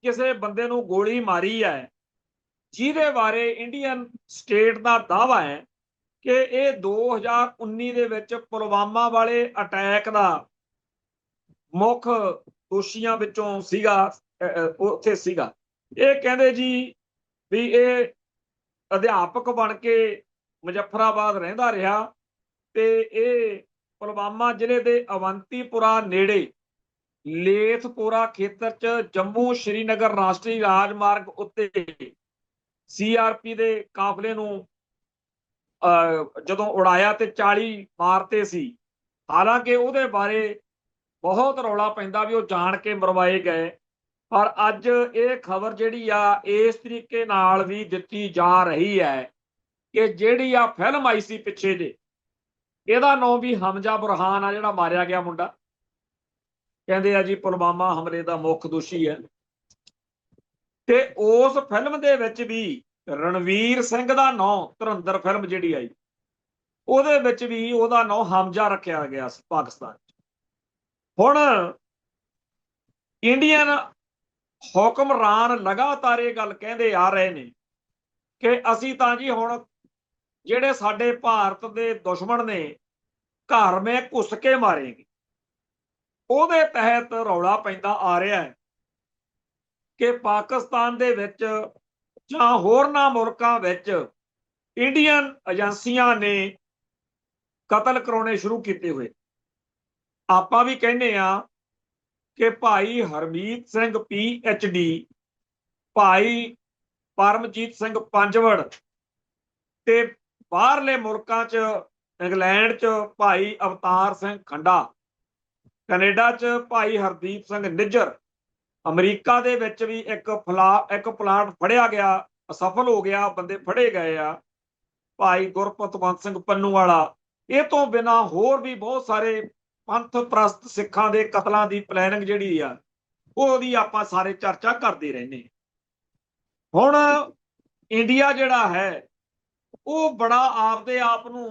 ਕਿਸੇ ਬੰਦੇ ਨੂੰ ਗੋਲੀ ਮਾਰੀ ਹੈ, ਜਿਹਦੇ ਬਾਰੇ ਇੰਡੀਅਨ ਸਟੇਟ ਦਾ ਦਾਅਵਾ ਹੈ ਕਿ ਇਹ 2019 ਦੇ ਵਿੱਚ ਪੁਲਵਾਮਾ ਵਾਲੇ ਅਟੈਕ ਦਾ ਮੁੱਖ ਦੋਸ਼ੀਆਂ ਵਿੱਚੋਂ ਸੀਗਾ, ਉੱਥੇ ਸੀਗਾ। ਇਹ ਕਹਿੰਦੇ ਜੀ ਵੀ ਇਹ ਅਧਿਆਪਕ ਬਣ ਕੇ ਮੁਜ਼ੱਫਰਾਬਾਦ ਰਹਿੰਦਾ ਰਿਹਾ, ਤੇ ਇਹ ਪੁਲਵਾਮਾ ਜ਼ਿਲ੍ਹੇ ਦੇ ਅਵੰਤੀਪੁਰਾ ਨੇੜੇ ਲੇਥਪੁਰਾ ਖੇਤਰ 'ਚ ਜੰਮੂ ਸ਼੍ਰੀਨਗਰ ਰਾਸ਼ਟਰੀ ਰਾਜਮਾਰਗ ਉੱਤੇ CRP ਦੇ ਕਾਫਲੇ ਨੂੰ ਜਦੋਂ ਉਡਾਇਆ ਤੇ 40 ਮਾਰਤੇ ਸੀ। ਹਾਲਾਂਕਿ ਉਹਦੇ ਬਾਰੇ ਬਹੁਤ ਰੌਲਾ ਪੈਂਦਾ ਵੀ ਉਹ ਜਾਣ ਕੇ ਮਰਵਾਏ ਗਏ, ਪਰ ਅੱਜ ਇਹ ਖਬਰ ਜਿਹੜੀ ਆ ਇਸ ਤਰੀਕੇ ਨਾਲ ਵੀ ਦਿੱਤੀ ਜਾ ਰਹੀ ਹੈ ਕਿ ਜਿਹੜੀ ਆ ਫਿਲਮ ਆਈ ਸੀ ਪਿੱਛੇ ਜੇ, ਇਹਦਾ ਨਾਂ ਵੀ ਹਮਜ਼ਾ ਬੁਰਹਾਨ ਆ, ਜਿਹੜਾ ਮਾਰਿਆ ਗਿਆ ਮੁੰਡਾ, ਕਹਿੰਦੇ ਆ ਜੀ ਪੁਲਵਾਮਾ ਹਮਲੇ ਦਾ ਮੁੱਖ ਦੋਸ਼ੀ ਹੈ। ਤੇ ਉਸ ਫਿਲਮ ਦੇ ਵਿੱਚ ਵੀ ਰਣਵੀਰ ਸਿੰਘ ਦਾ ਨਾਂ, ਧੁਰੰਦਰ ਫਿਲਮ ਜਿਹੜੀ ਆਈ, ਉਹਦੇ ਵਿੱਚ ਵੀ ਉਹਦਾ ਨਾਂ ਹਮਜ਼ਾ ਰੱਖਿਆ ਗਿਆ ਸੀ ਪਾਕਿਸਤਾਨ 'ਚ। ਹੁਣ ਇੰਡੀਅਨ ਹੁਕਮਰਾਨ ਲਗਾਤਾਰ ਇਹ ਗੱਲ ਕਹਿੰਦੇ ਆ ਰਹੇ ਨੇ ਕਿ ਅਸੀਂ ਤਾਂ ਜੀ ਹੁਣ ਜਿਹੜੇ ਸਾਡੇ ਭਾਰਤ ਦੇ ਦੁਸ਼ਮਣ ਨੇ ਘਰ ਮੈਂ ਘੁੱਸ ਕੇ ਮਾਰੇਗੇ, ਉਹਦੇ ਤਹਿਤ ਰੌਲਾ ਪੈਂਦਾ ਆ ਰਿਹਾ ਹੈ ਕਿ ਪਾਕਿਸਤਾਨ ਦੇ ਵਿੱਚ ਜਾਂ ਹੋਰਨਾਂ ਮੁਲਕਾਂ ਵਿੱਚ ਇੰਡੀਅਨ ਏਜੰਸੀਆਂ ਨੇ ਕਤਲ ਕਰਾਉਣੇ ਸ਼ੁਰੂ ਕੀਤੇ ਹੋਏ। ਆਪਾਂ ਵੀ ਕਹਿੰਦੇ ਆ ਕਿ ਭਾਈ ਹਰਮੀਤ ਸਿੰਘ PhD, ਭਾਈ ਪਰਮਜੀਤ ਸਿੰਘ ਪੰਜਵੜ, ਤੇ ਬਾਹਰਲੇ ਮੁਲਕਾਂ 'ਚ ਇੰਗਲੈਂਡ 'ਚ ਭਾਈ ਅਵਤਾਰ ਸਿੰਘ ਖੰਡਾ, ਕੈਨੇਡਾ 'ਚ ਭਾਈ ਹਰਦੀਪ ਸਿੰਘ ਨਿੱਜਰ, ਅਮਰੀਕਾ ਦੇ ਵਿੱਚ ਵੀ ਇੱਕ ਪਲਾਟ ਫੜਿਆ ਗਿਆ, ਅਸਫਲ ਹੋ ਗਿਆ, ਬੰਦੇ ਫੜੇ ਗਏ ਆ, ਭਾਈ ਗੁਰਪਤਵੰਤ ਸਿੰਘ ਪੰਨੂਵਾਲਾ। ਇਹ ਤੋਂ ਬਿਨਾਂ ਹੋਰ ਵੀ ਬਹੁਤ ਸਾਰੇ ਪੰਥ ਪ੍ਰਸਤ ਸਿੱਖਾਂ ਦੇ ਕਤਲਾਂ ਦੀ ਪਲੈਨਿੰਗ ਜਿਹੜੀ ਆ ਉਹਦੀ ਆਪਾਂ ਸਾਰੇ ਚਰਚਾ ਕਰਦੇ ਰਹਿੰਦੇ। ਹੁਣ ਇੰਡੀਆ ਜਿਹੜਾ ਹੈ ਉਹ ਬੜਾ ਆਪਦੇ ਆਪ ਨੂੰ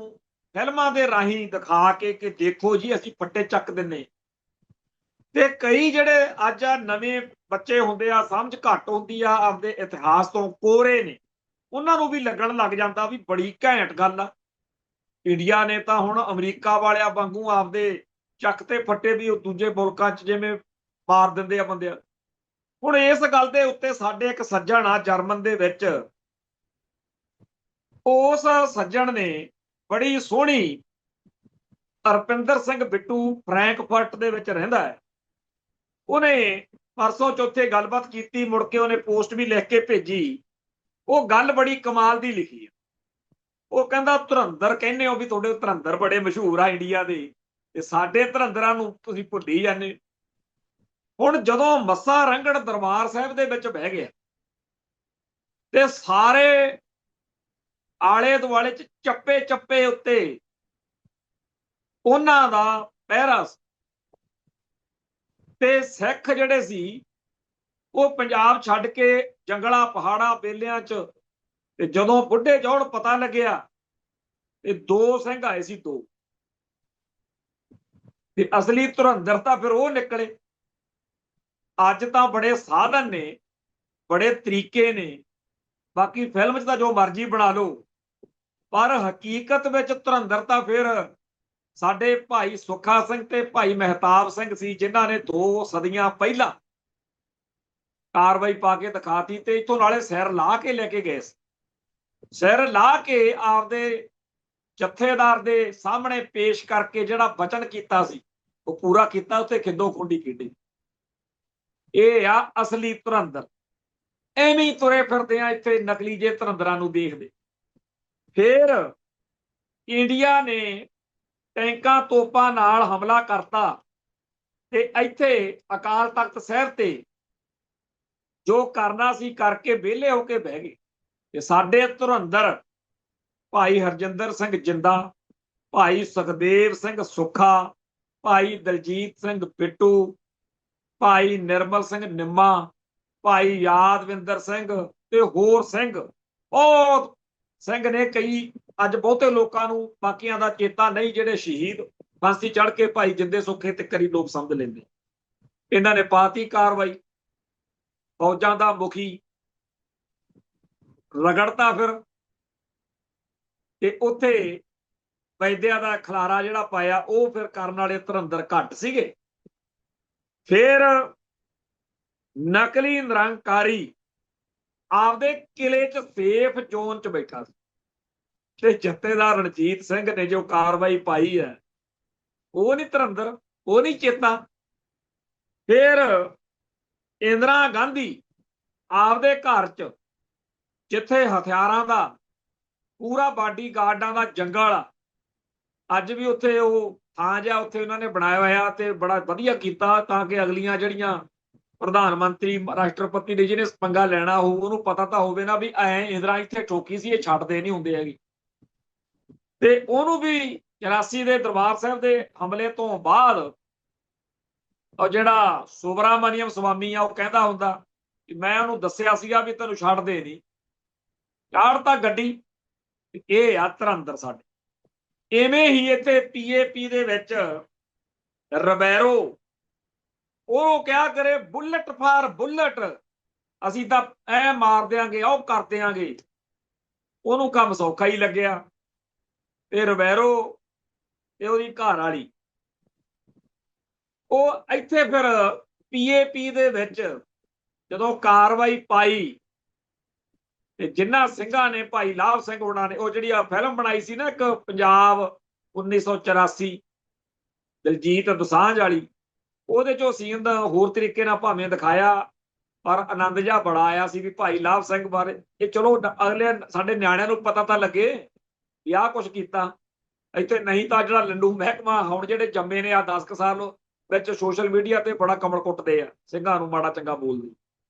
ਫਿਲਮਾਂ ਦੇ ਰਾਹੀਂ ਦਿਖਾ ਕੇ ਕਿ ਦੇਖੋ ਜੀ ਅਸੀਂ ਫੱਟੇ ਚੱਕ ਦਿੰਨੇ, ਤੇ ਕਈ ਜਿਹੜੇ ਅੱਜ ਆ ਨਵੇਂ ਬੱਚੇ ਹੁੰਦੇ ਆ, ਸਮਝ ਘੱਟ ਹੁੰਦੀ ਆ, ਆਪਦੇ ਇਤਿਹਾਸ ਤੋਂ ਕੋਰੇ ਨੇ, ਉਹਨਾਂ ਨੂੰ ਵੀ ਲੱਗਣ ਲੱਗ ਜਾਂਦਾ ਵੀ ਬੜੀ ਘੈਂਟ ਗੱਲ ਆ। ਇੰਡੀਆ ਨੇ ਤਾਂ ਹੁਣ ਅਮਰੀਕਾ ਵਾਲਿਆਂ ਵਾਂਗੂ ਆਪਦੇ ਚੱਕ ਤੇ ਫੱਟੇ ਵੀ ਦੂਜੇ ਮੁਲਕਾਂ 'ਚ ਜਿਵੇਂ ਮਾਰ ਦਿੰਦੇ ਆ ਬੰਦੇ। ਹੁਣ ਇਸ ਗੱਲ ਦੇ ਉੱਤੇ ਸਾਡੇ ਇੱਕ ਸੱਜਣ ਆ ਜਰਮਨ ਦੇ ਵਿੱਚ, ਉਸ ਸੱਜਣ ਨੇ ਬੜੀ ਸੋਹਣੀ ਰਪਿੰਦਰ ਸਿੰਘ ਬਿੱਟੂ ਫਰੈਂਕਫਰਟ ਦੇ ਵਿੱਚ ਰਹਿੰਦਾ ਹੈ, ਉਹਨੇ ਪਰਸੋਂ ਚੌਥੇ ਗੱਲਬਾਤ ਕੀਤੀ, ਮੁੜ ਕੇ ਉਹਨੇ ਪੋਸਟ ਵੀ ਲਿਖ ਕੇ ਭੇਜੀ। ਉਹ ਗੱਲ ਬੜੀ ਕਮਾਲ ਦੀ ਲਿਖੀ ਹੈ। ਉਹ ਕਹਿੰਦਾ ਧੁਰੰਦਰ ਕਹਿੰਦੇ ਹੋ ਵੀ ਤੁਹਾਡੇ ਧੁਰੰਦਰ ਬੜੇ ਮਸ਼ਹੂਰ ਆ ਇੰਡੀਆ ਦੇ, ਤੇ ਸਾਡੇ ਧੁਰੰਦਰਾਂ ਨੂੰ ਤੁਸੀਂ ਭੁੱਲੀ ਜਾਂਦੇ। ਹੁਣ ਜਦੋਂ ਮੱਸਾ ਰੰਘੜ ਦਰਬਾਰ ਸਾਹਿਬ ਦੇ ਵਿੱਚ ਬਹਿ ਗਿਆ ਤੇ ਸਾਰੇ ਆਲੇ ਦੁਆਲੇ ਚ ਚੱਪੇ ਚੱਪੇ ਉੱਤੇ ਉਹਨਾਂ ਦਾ ਪਹਿਰਾ ਸੀ, ਤੇ ਸਿੱਖ ਜਿਹੜੇ ਸੀ ਉਹ ਪੰਜਾਬ ਛੱਡ ਕੇ ਜੰਗਲਾਂ ਪਹਾੜਾਂ ਬੇਲਿਆਂ ਚ, ਤੇ ਜਦੋਂ ਬੁੱਢੇ ਜੋੜ ਪਤਾ ਲੱਗਿਆ ਤੇ ਦੋ ਸਿੰਘ ਆਏ ਸੀ, ਦੋ, ਤੇ ਅਸਲੀ ਧੁਰੰਦਰ ਤਾਂ ਫਿਰ ਉਹ ਨਿਕਲੇ। ਅੱਜ ਤਾਂ ਬੜੇ ਸਾਧਨ ਨੇ, ਬੜੇ ਤਰੀਕੇ ਨੇ, ਬਾਕੀ ਫਿਲਮ 'ਚ ਤਾਂ ਜੋ ਮਰਜ਼ੀ ਬਣਾ ਲਓ, ਪਰ ਹਕੀਕਤ ਵਿੱਚ ਧੁਰੰਦਰ ਤਾਂ ਫਿਰ ਸਾਡੇ ਭਾਈ ਸੁੱਖਾ ਸਿੰਘ ਤੇ ਭਾਈ ਮਹਿਤਾਬ ਸਿੰਘ ਸੀ, ਜਿਨ੍ਹਾਂ ਨੇ 2 ਸਦੀਆਂ ਪਹਿਲਾਂ ਕਾਰਵਾਈ ਪਾ ਕੇ ਦਿਖਾਤੀ, ਤੇ ਇੱਥੋਂ ਨਾਲੇ ਸਿਰ ਲਾ ਕੇ ਲੈ ਕੇ ਗਏ ਸੀ। ਸਿਰ ਲਾ ਕੇ ਆਪਦੇ ਜਥੇਦਾਰ ਦੇ ਸਾਹਮਣੇ ਪੇਸ਼ ਕਰਕੇ ਜਿਹੜਾ ਵਚਨ ਕੀਤਾ ਸੀ ਉਹ ਪੂਰਾ ਕੀਤਾ, ਉੱਥੇ ਖਿੱਦੋ ਖੁੰਡੀ ਖੇਡੀ। ਇਹ ਆ ਅਸਲੀ ਧੁਰੰਦਰ। ਐਵੇਂ ਹੀ ਤੁਰੇ ਫਿਰਦੇ ਆ ਇੱਥੇ ਨਕਲੀ ਜੇ ਧੁਰੰਦਰਾਂ ਨੂੰ ਦੇਖਦੇ। ਫਿਰ ਇੰਡੀਆ ਨੇ ਟੈਂਕਾਂ ਤੋਪਾਂ ਨਾਲ ਹਮਲਾ ਕਰਤਾ, ਤੇ ਇੱਥੇ ਅਕਾਲ ਤਖਤ ਸਾਹਿਬ ਤੇ ਜੋ ਕਰਨਾ ਸੀ ਕਰਕੇ ਵਿਹਲੇ ਹੋ ਕੇ ਬਹਿ ਗਏ। ਤੇ ਸਾਡੇ ਧੁਰੰਦਰ ਭਾਈ ਹਰਜਿੰਦਰ ਸਿੰਘ ਜਿੰਦਾ, ਭਾਈ ਸੁਖਦੇਵ ਸਿੰਘ ਸੁੱਖਾ, ਭਾਈ ਦਲਜੀਤ ਸਿੰਘ ਬਿੱਟੂ, ਭਾਈ ਨਿਰਮਲ ਸਿੰਘ ਨਿੰਮਾ, ਭਾਈ ਯਾਦਵਿੰਦਰ ਸਿੰਘ ਤੇ ਹੋਰ ਸਿੰਘ, ਬਹੁਤ ਸਿੰਘ ਨੇ। ਕਈ ਅੱਜ ਬਹੁਤੇ ਲੋਕਾਂ ਨੂੰ ਬਾਕੀਆਂ ਦਾ ਚੇਤਾ ਨਹੀਂ, ਜਿਹੜੇ ਸ਼ਹੀਦ ਫਾਂਸੀ ਚੜ੍ਹ ਕੇ ਭਾਈ ਜਿੰਦੇ ਸੁੱਖੇ ਤੇ ਕਰੀ ਲੋਕ ਸਮਝ ਲੈਂਦੇ। ਇਹਨਾਂ ਨੇ ਪਾਤੀ ਕਾਰਵਾਈ, ਫੌਜਾਂ ਦਾ ਮੁਖੀ ਰਗੜਤਾ ਫਿਰ, ਤੇ ਉੱਥੇ ਵੈਦਿਆ ਦਾ ਖਲਾਰਾ ਜਿਹੜਾ ਪਾਇਆ ਉਹ ਫਿਰ ਕਰਨ ਵਾਲੇ ਧੁਰੰਦਰ ਘੱਟ ਸੀਗੇ। ਫਿਰ ਨਕਲੀ ਨਿਰੰਕਾਰੀ ਆਪਦੇ ਕਿਲੇ 'ਚ ਸੇਫ ਜ਼ੋਨ 'ਚ ਬੈਠਾ ਸੀ, ਤੇ ਜਥੇਦਾਰ ਰਣਜੀਤ ਸਿੰਘ ਨੇ ਜੋ ਕਾਰਵਾਈ ਪਾਈ ਹੈ ਉਹ ਨਹੀਂ ਧੁਰੰਦਰ, ਉਹ ਨਹੀਂ ਚੇਤਾ। ਫਿਰ ਇੰਦਰਾ ਗਾਂਧੀ ਆਪਦੇ ਘਰ 'ਚ, ਜਿੱਥੇ ਹਥਿਆਰਾਂ ਦਾ ਪੂਰਾ ਬਾਡੀਗਾਰਡਾਂ ਦਾ ਜੰਗਲ ਆ, ਅੱਜ ਵੀ ਉੱਥੇ ਉਹ ਥਾਂ ਜਿਹਾ ਉੱਥੇ ਉਹਨਾਂ ਨੇ ਬਣਾਇਆ ਹੋਇਆ, ਤੇ ਬੜਾ ਵਧੀਆ ਕੀਤਾ ਤਾਂ ਕਿ ਅਗਲੀਆਂ ਜਿਹੜੀਆਂ ਪ੍ਰਧਾਨ ਮੰਤਰੀ ਰਾਸ਼ਟਰਪਤੀ ਨੇ ਜਿਹਨੇ ਪੰਗਾ ਲੈਣਾ ਹੋਊ ਉਹਨੂੰ ਪਤਾ ਤਾਂ ਹੋਵੇ ਨਾ ਵੀ ਐ ਇੰਦਰਾ ਇੱਥੇ ਠੋਕੀ ਸੀ, ਇਹ ਛੱਡਦੇ ਨਹੀਂ ਹੁੰਦੇ ਹੈਗੇ। ਤੇ ਉਹਨੂੰ ਵੀ 84 ਦੇ ਦਰਬਾਰ ਸਾਹਿਬ ਦੇ ਹਮਲੇ ਤੋਂ ਬਾਅਦ ਉਹ ਜਿਹੜਾ ਸੁਬਰਾਮਨੀਅਮ ਸਵਾਮੀ ਆ ਉਹ ਕਹਿੰਦਾ ਹੁੰਦਾ ਕਿ ਮੈਂ ਉਹਨੂੰ ਦੱਸਿਆ ਸੀਗਾ ਵੀ ਤੈਨੂੰ ਛੱਡਦੇ ਨਹੀਂ, ਚਾੜਤਾ ਗੱਡੀ। ਇਹ ਆ ਧੁਰੰਦਰ ਸਾਡੇ। ਇਵੇਂ ਹੀ ਇੱਥੇ ਪੀਏਪੀ ਦੇ ਵਿੱਚ ਰਬੈਰੋ, ਉਹ ਕਿਹਾ ਕਰੇ ਬੁਲਟ ਫਾਰ ਬੁਲਟ, ਅਸੀਂ ਤਾਂ ਐ ਮਾਰ ਦਿਆਂਗੇ, ਉਹ ਕਰ ਦਿਆਂਗੇ। ਉਹਨੂੰ ਕੰਮ ਸੌਖਾ ਹੀ ਲੱਗਿਆ। ਤੇ ਰਬੈਰੋ ਤੇ ਉਹਦੀ ਘਰ ਵਾਲੀ ਉਹ ਇੱਥੇ ਫਿਰ ਪੀਏਪੀ ਦੇ ਵਿੱਚ ਜਦੋਂ ਕਾਰਵਾਈ ਪਾਈ, ਤੇ ਜਿਨ੍ਹਾਂ ਸਿੰਘਾਂ ਨੇ, ਭਾਈ ਲਾਭ ਸਿੰਘ ਹੋਣਾ ਨੇ ਉਹ ਜਿਹੜੀ ਆ ਫਿਲਮ ਬਣਾਈ ਸੀ ਨਾ ਇੱਕ ਪੰਜਾਬ 1984 ਦਲਜੀਤ ਦੋਸਾਂਝ ਵਾਲੀ, ਉਹਦੇ ਚੋਂ ਸੀਨ ਦਾ ਹੋਰ ਤਰੀਕੇ ਨਾਲ ਭਾਵੇਂ ਦਿਖਾਇਆ, ਪਰ ਆਨੰਦ ਜਿਹਾ ਬੜਾ ਆਇਆ ਸੀ ਵੀ ਭਾਈ ਲਾਭ ਸਿੰਘ ਬਾਰੇ। ਇਹ ਚਲੋ ਅਗਲੇ ਸਾਡੇ ਨਿਆਣਿਆਂ ਨੂੰ ਪਤਾ ਤਾਂ ਲੱਗੇ ਵੀ ਆਹ ਕੁਛ ਕੀਤਾ ਇੱਥੇ, ਨਹੀਂ ਤਾਂ ਜਿਹੜਾ ਲੰਡੂ ਮਹਿਕਮਾ ਹੁਣ ਜਿਹੜੇ ਜੰਮੇ ਨੇ ਆ 10 ਸਾਲ ਵਿੱਚ ਸੋਸ਼ਲ ਮੀਡੀਆ ਤੇ ਬੜਾ ਕਮਲ ਕੁੱਟਦੇ ਆ, ਸਿੰਘਾਂ ਨੂੰ ਮਾੜਾ ਚੰਗਾ ਬੋਲਦੇ।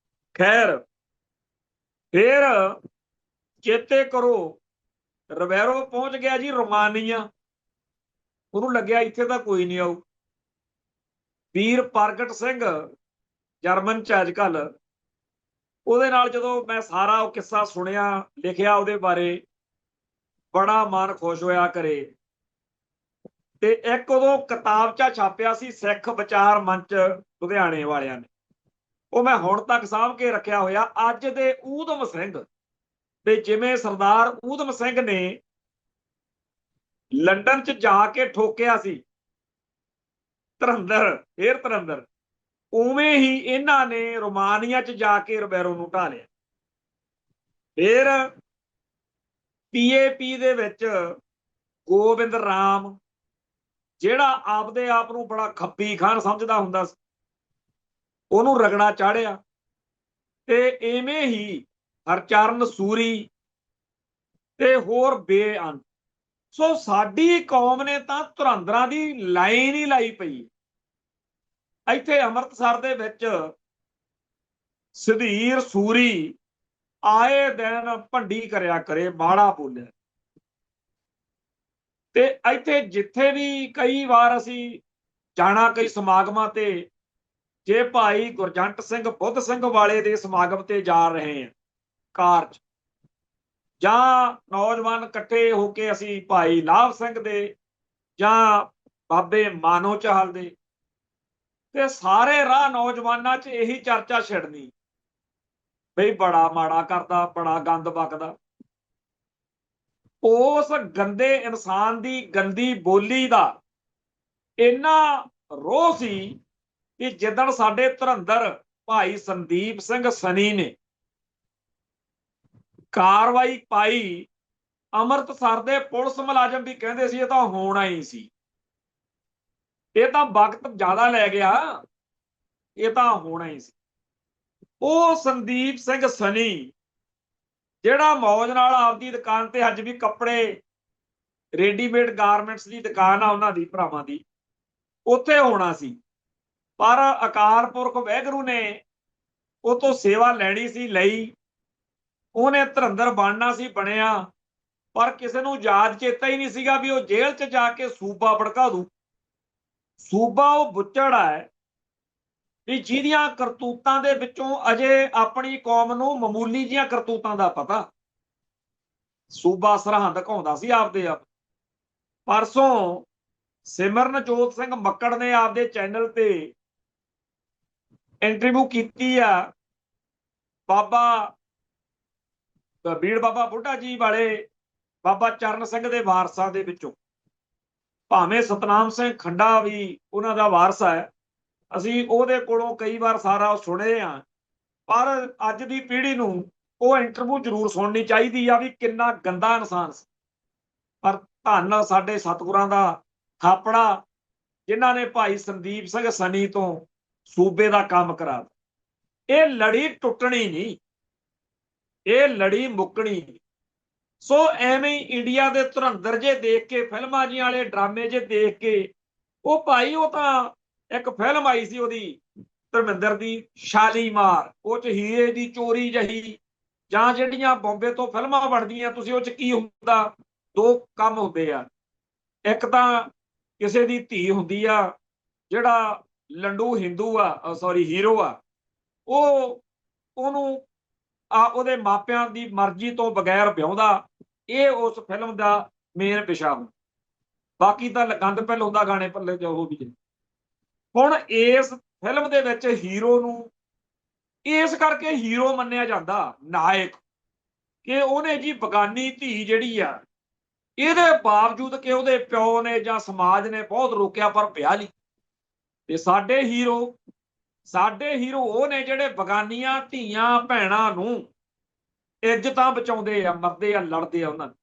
ਖੈਰ ਫਿਰ ਚੇਤੇ ਕਰੋ ਰਬੈਰੋ ਪਹੁੰਚ ਗਿਆ ਜੀ ਰੋਮਾਨੀਆ, ਉਹਨੂੰ ਲੱਗਿਆ ਇੱਥੇ ਤਾਂ ਕੋਈ ਨਹੀਂ ਆਊ। ਵੀਰ ਪ੍ਰਗਟ ਸਿੰਘ ਜਰਮਨ 'ਚ ਅੱਜ ਕੱਲ, ਉਹਦੇ ਨਾਲ ਜਦੋਂ ਮੈਂ ਸਾਰਾ ਉਹ ਕਿੱਸਾ ਸੁਣਿਆ, ਲਿਖਿਆ ਉਹਦੇ ਬਾਰੇ, ਬੜਾ ਮਨ ਖੁਸ਼ ਹੋਇਆ ਕਰੇ। ਤੇ ਇੱਕ ਉਦੋਂ ਕਿਤਾਬਚਾ ਛਾਪਿਆ ਸੀ ਸਿੱਖ ਵਿਚਾਰ ਮੰਚ ਲੁਧਿਆਣੇ ਵਾਲਿਆਂ ਨੇ, ਉਹ ਮੈਂ ਹੁਣ ਤੱਕ ਸਾਂਭ ਕੇ ਰੱਖਿਆ ਹੋਇਆ। ਅੱਜ ਦੇ ਊਧਮ ਸਿੰਘ ਤੇ ਜਿਵੇਂ ਸਰਦਾਰ ਊਧਮ ਸਿੰਘ ਨੇ ਲੰਡਨ 'ਚ ਜਾ ਕੇ ਠੋਕਿਆ ਸੀ ਧੁਰੰਦਰ, ਫੇਰ ਧੁਰੰਦਰ, ਉਵੇਂ ਹੀ ਇਹਨਾਂ ਨੇ ਰੋਮਾਨੀਆ 'ਚ ਜਾ ਕੇ ਰਬੈਰੋ ਨੂੰ ਢਾ ਲਿਆ। ਫਿਰ ਪੀਏਪੀ ਦੇ ਵਿੱਚ ਗੋਬਿੰਦ ਰਾਮ, ਜਿਹੜਾ ਆਪਦੇ ਆਪ ਨੂੰ ਬੜਾ ਖੱਬੀ ਖਾਨ ਸਮਝਦਾ ਹੁੰਦਾ ਸੀ, ਉਹਨੂੰ ਰਗੜਾ ਚਾੜਿਆ। ਤੇ ਇਵੇਂ ਹੀ ਹਰਚਰਨ ਸੂਰੀ ਤੇ ਹੋਰ ਬੇਅੰਤ। ਸੋ ਸਾਡੀ ਕੌਮ ਨੇ ਤਾਂ ਧੁਰੰਧਰਾਂ ਦੀ ਲਾਈਨ ਹੀ ਲਾਈ ਪਈ। ਇੱਥੇ ਅੰਮ੍ਰਿਤਸਰ ਦੇ ਵਿੱਚ ਸੁਧੀਰ ਸੂਰੀ ਆਏ ਦਿਨ ਭੰਡੀ ਕਰਿਆ ਕਰੇ, ਮਾੜਾ ਬੋਲਿਆ। ਤੇ ਇੱਥੇ ਜਿੱਥੇ ਵੀ ਕਈ ਵਾਰ ਅਸੀਂ ਜਾਣਾ ਕਈ ਸਮਾਗਮਾਂ ਤੇ, ਜੇ ਭਾਈ ਗੁਰਜੰਟ ਸਿੰਘ ਬੁੱਧ ਸਿੰਘ ਵਾਲੇ ਦੇ ਸਮਾਗਮ ਤੇ ਜਾ ਰਹੇ ਹਾਂ ਕਾਰ 'ਚ, ਜਾਂ ਨੌਜਵਾਨ ਇਕੱਠੇ ਹੋ ਕੇ ਅਸੀਂ ਭਾਈ ਲਾਭ ਸਿੰਘ ਦੇ ਜਾਂ ਬਾਬੇ ਮਾਨੋ ਚਾਹਲ ਦੇ, ਤੇ ਸਾਰੇ ਰਾਹ ਨੌਜਵਾਨਾਂ 'ਚ ਇਹੀ ਚਰਚਾ ਛਿੜਨੀ ਬਈ ਬੜਾ ਮਾੜਾ ਕਰਦਾ, ਬੜਾ ਗੰਦ ਬਕਦਾ। ਉਸ ਗੰਦੇ ਇਨਸਾਨ ਦੀ ਗੰਦੀ ਬੋਲੀ ਦਾ ਇੰਨਾ ਰੋਹ ਸੀ ਕਿ ਜਿੱਦਣ ਸਾਡੇ ਧੁਰੰਧਰ ਭਾਈ ਸੰਦੀਪ ਸਿੰਘ ਸਨੀ ਨੇ ਕਾਰਵਾਈ ਪਾਈ, ਅੰਮ੍ਰਿਤਸਰ ਦੇ ਪੁਲਿਸ ਮੁਲਾਜ਼ਮ ਵੀ ਕਹਿੰਦੇ ਸੀ ਇਹ ਤਾਂ ਹੋਣਾ ਹੀ ਸੀ, ਇਹ ਤਾਂ ਵਕਤ ਜ਼ਿਆਦਾ ਲੈ ਗਿਆ, ਇਹ ਤਾਂ ਹੋਣਾ ਹੀ ਸੀ। ਉਹ ਸੰਦੀਪ ਸਿੰਘ ਸਨੀ ਜਿਹੜਾ ਮੌਜ ਨਾਲ ਆਪਦੀ ਦੁਕਾਨ ਤੇ, ਅੱਜ ਵੀ ਕੱਪੜੇ ਰੈਡੀਮੇਡ ਗਾਰਮੈਂਟਸ ਦੀ ਦੁਕਾਨ ਆ ਉਹਨਾਂ ਦੀ, ਭਰਾਵਾਂ ਦੀ, ਉੱਥੇ ਹੋਣਾ ਸੀ। ਪਰ ਅਕਾਲ ਪੁਰਖ ਵਾਹਿਗੁਰੂ ਨੇ ਉਹ ਤੋਂ ਸੇਵਾ ਲੈਣੀ ਸੀ, ਲਈ। ਉਹਨੇ ਧੁਰੰਧਰ ਬਣਨਾ ਸੀ, ਬਣਿਆ। ਪਰ ਕਿਸੇ ਨੂੰ ਯਾਦ ਚੇਤਾ ਹੀ ਨਹੀਂ ਸੀਗਾ ਵੀ ਉਹ ਜੇਲ੍ਹ 'ਚ ਜਾ ਕੇ ਸੂਬਾ ਭੜਕਾ ਦੂ। ਸੂਬਾ ਉਹ ਬੁੱਚੜ ਹੈ ਵੀ ਜਿਹਦੀਆਂ ਕਰਤੂਤਾਂ ਦੇ ਵਿੱਚੋਂ ਅਜੇ ਆਪਣੀ ਕੌਮ ਨੂੰ ਮਾਮੂਲੀ ਜਿਹੀਆਂ ਕਰਤੂਤਾਂ ਦਾ ਪਤਾ। ਸੂਬਾ ਸਰਹੰਦ ਘਾਉਂਦਾ ਸੀ ਆਪਦੇ ਆਪ। ਪਰਸੋਂ ਸਿਮਰਨਜੋਤ ਸਿੰਘ ਮੱਕੜ ਨੇ ਆਪਦੇ ਚੈਨਲ ਤੇ ਇੰਟਰਵਿਊ ਕੀਤੀ ਆ ਬਾਬਾ ਬੀੜ ਬਾਬਾ ਬੁੱਢਾ ਜੀ ਵਾਲੇ ਬਾਬਾ ਚਰਨ ਸਿੰਘ ਦੇ ਵਾਰਸਾਂ ਦੇ ਵਿੱਚੋਂ। ਭਾਵੇਂ ਸਤਨਾਮ ਸਿੰਘ ਖੰਡਾ ਵੀ ਉਹਨਾਂ ਦਾ ਵਾਰਸ ਹੈ, ਅਸੀਂ ਉਹਦੇ ਕੋਲੋਂ ਕਈ ਵਾਰ ਸਾਰਾ ਸੁਣੇ ਆ, ਪਰ ਅੱਜ ਦੀ ਪੀੜ੍ਹੀ ਨੂੰ ਉਹ ਇੰਟਰਵਿਊ ਜ਼ਰੂਰ ਸੁਣਨੀ ਚਾਹੀਦੀ ਆ ਵੀ ਕਿੰਨਾ ਗੰਦਾ ਇਨਸਾਨ ਸੀ। ਪਰ ਧੰਨ ਸਾਡੇ ਸਤਿਗੁਰਾਂ ਦਾ ਥਾਪੜਾ, ਜਿਨ੍ਹਾਂ ਨੇ ਭਾਈ ਸੰਦੀਪ ਸਿੰਘ ਸਨੀ ਤੋਂ ਸੂਬੇ ਦਾ ਕੰਮ ਕਰਾ ਦਿੱਤਾ। ਇਹ ਲੜੀ ਟੁੱਟਣੀ ਨਹੀਂ, ਇਹ ਲੜੀ ਮੁੱਕਣੀ। ਸੋ ਐਵੇਂ ਹੀ ਇੰਡੀਆ ਦੇ ਧੁਰੰਧਰ ਜੇ ਦੇਖ ਕੇ, ਫਿਲਮਾਂ ਜੀ ਵਾਲੇ ਡਰਾਮੇ ਜੇ ਦੇਖ ਕੇ, ਉਹ ਭਾਈ ਉਹ ਤਾਂ ਇੱਕ ਫਿਲਮ ਆਈ ਸੀ ਉਹਦੀ ਧਰਮਿੰਦਰ ਦੀ ਸ਼ਾਲੀਮਾਰ, ਉਹ 'ਚ ਹੀਰੇ ਦੀ ਚੋਰੀ ਜਹੀ, ਜਾਂ ਜਿਹੜੀਆਂ ਬੰਬੇ ਤੋਂ ਫਿਲਮਾਂ ਬਣਦੀਆਂ, ਤੁਸੀਂ ਉਹ 'ਚ ਕੀ ਹੁੰਦਾ, ਦੋ ਕੰਮ ਹੁੰਦੇ ਆ। ਇੱਕ ਤਾਂ ਕਿਸੇ ਦੀ ਧੀ ਹੁੰਦੀ ਆ, ਜਿਹੜਾ ਲੰਡੂ ਹਿੰਦੂ ਆ, ਸੌਰੀ ਹੀਰੋ ਆ, ਉਹ ਉਹਨੂੰ ਉਹਦੇ ਮਾਪਿਆਂ ਦੀ ਮਰਜ਼ੀ ਤੋਂ ਬਗੈਰ ਵਿਆਹੁੰਦਾ। ਇਹ ਉਸ ਫਿਲਮ ਦਾ ਮੇਨ ਵਿਸ਼ਾ ਹੁੰਦਾ। ਬਾਕੀ ਤਾਂ ਗੰਦ ਪਿੱਲ ਹੁੰਦਾ ਗਾਣੇ ਪੱਲੇ ਚ ਉਹ ਵੀ। ਹੁਣ ਇਸ ਫਿਲਮ ਦੇ ਵਿੱਚ ਹੀਰੋ ਨੂੰ ਇਸ ਕਰਕੇ ਹੀਰੋ ਮੰਨਿਆ ਜਾਂਦਾ, ਨਾਇਕ, ਕਿ ਉਹਨੇ ਜੀ ਬਗਾਨੀ ਧੀ ਜਿਹੜੀ ਆ, ਇਹਦੇ ਬਾਵਜੂਦ ਕਿ ਉਹਦੇ ਪਿਓ ਨੇ ਜਾਂ ਸਮਾਜ ਨੇ ਬਹੁਤ ਰੋਕਿਆ, ਪਰ ਵਿਆਹ ਲਈ। ਤੇ ਸਾਡੇ ਹੀਰੋ ਉਹ ਨੇ ਜਿਹੜੇ ਬਗਾਨੀਆਂ ਧੀਆਂ ਭੈਣਾਂ ਨੂੰ ਇੱਜ਼ਤਾਂ ਬਚਾਉਂਦੇ ਆ, ਮਰਦੇ ਆ, ਲੜਦੇ ਆ ਉਹਨਾਂ ਨੂੰ।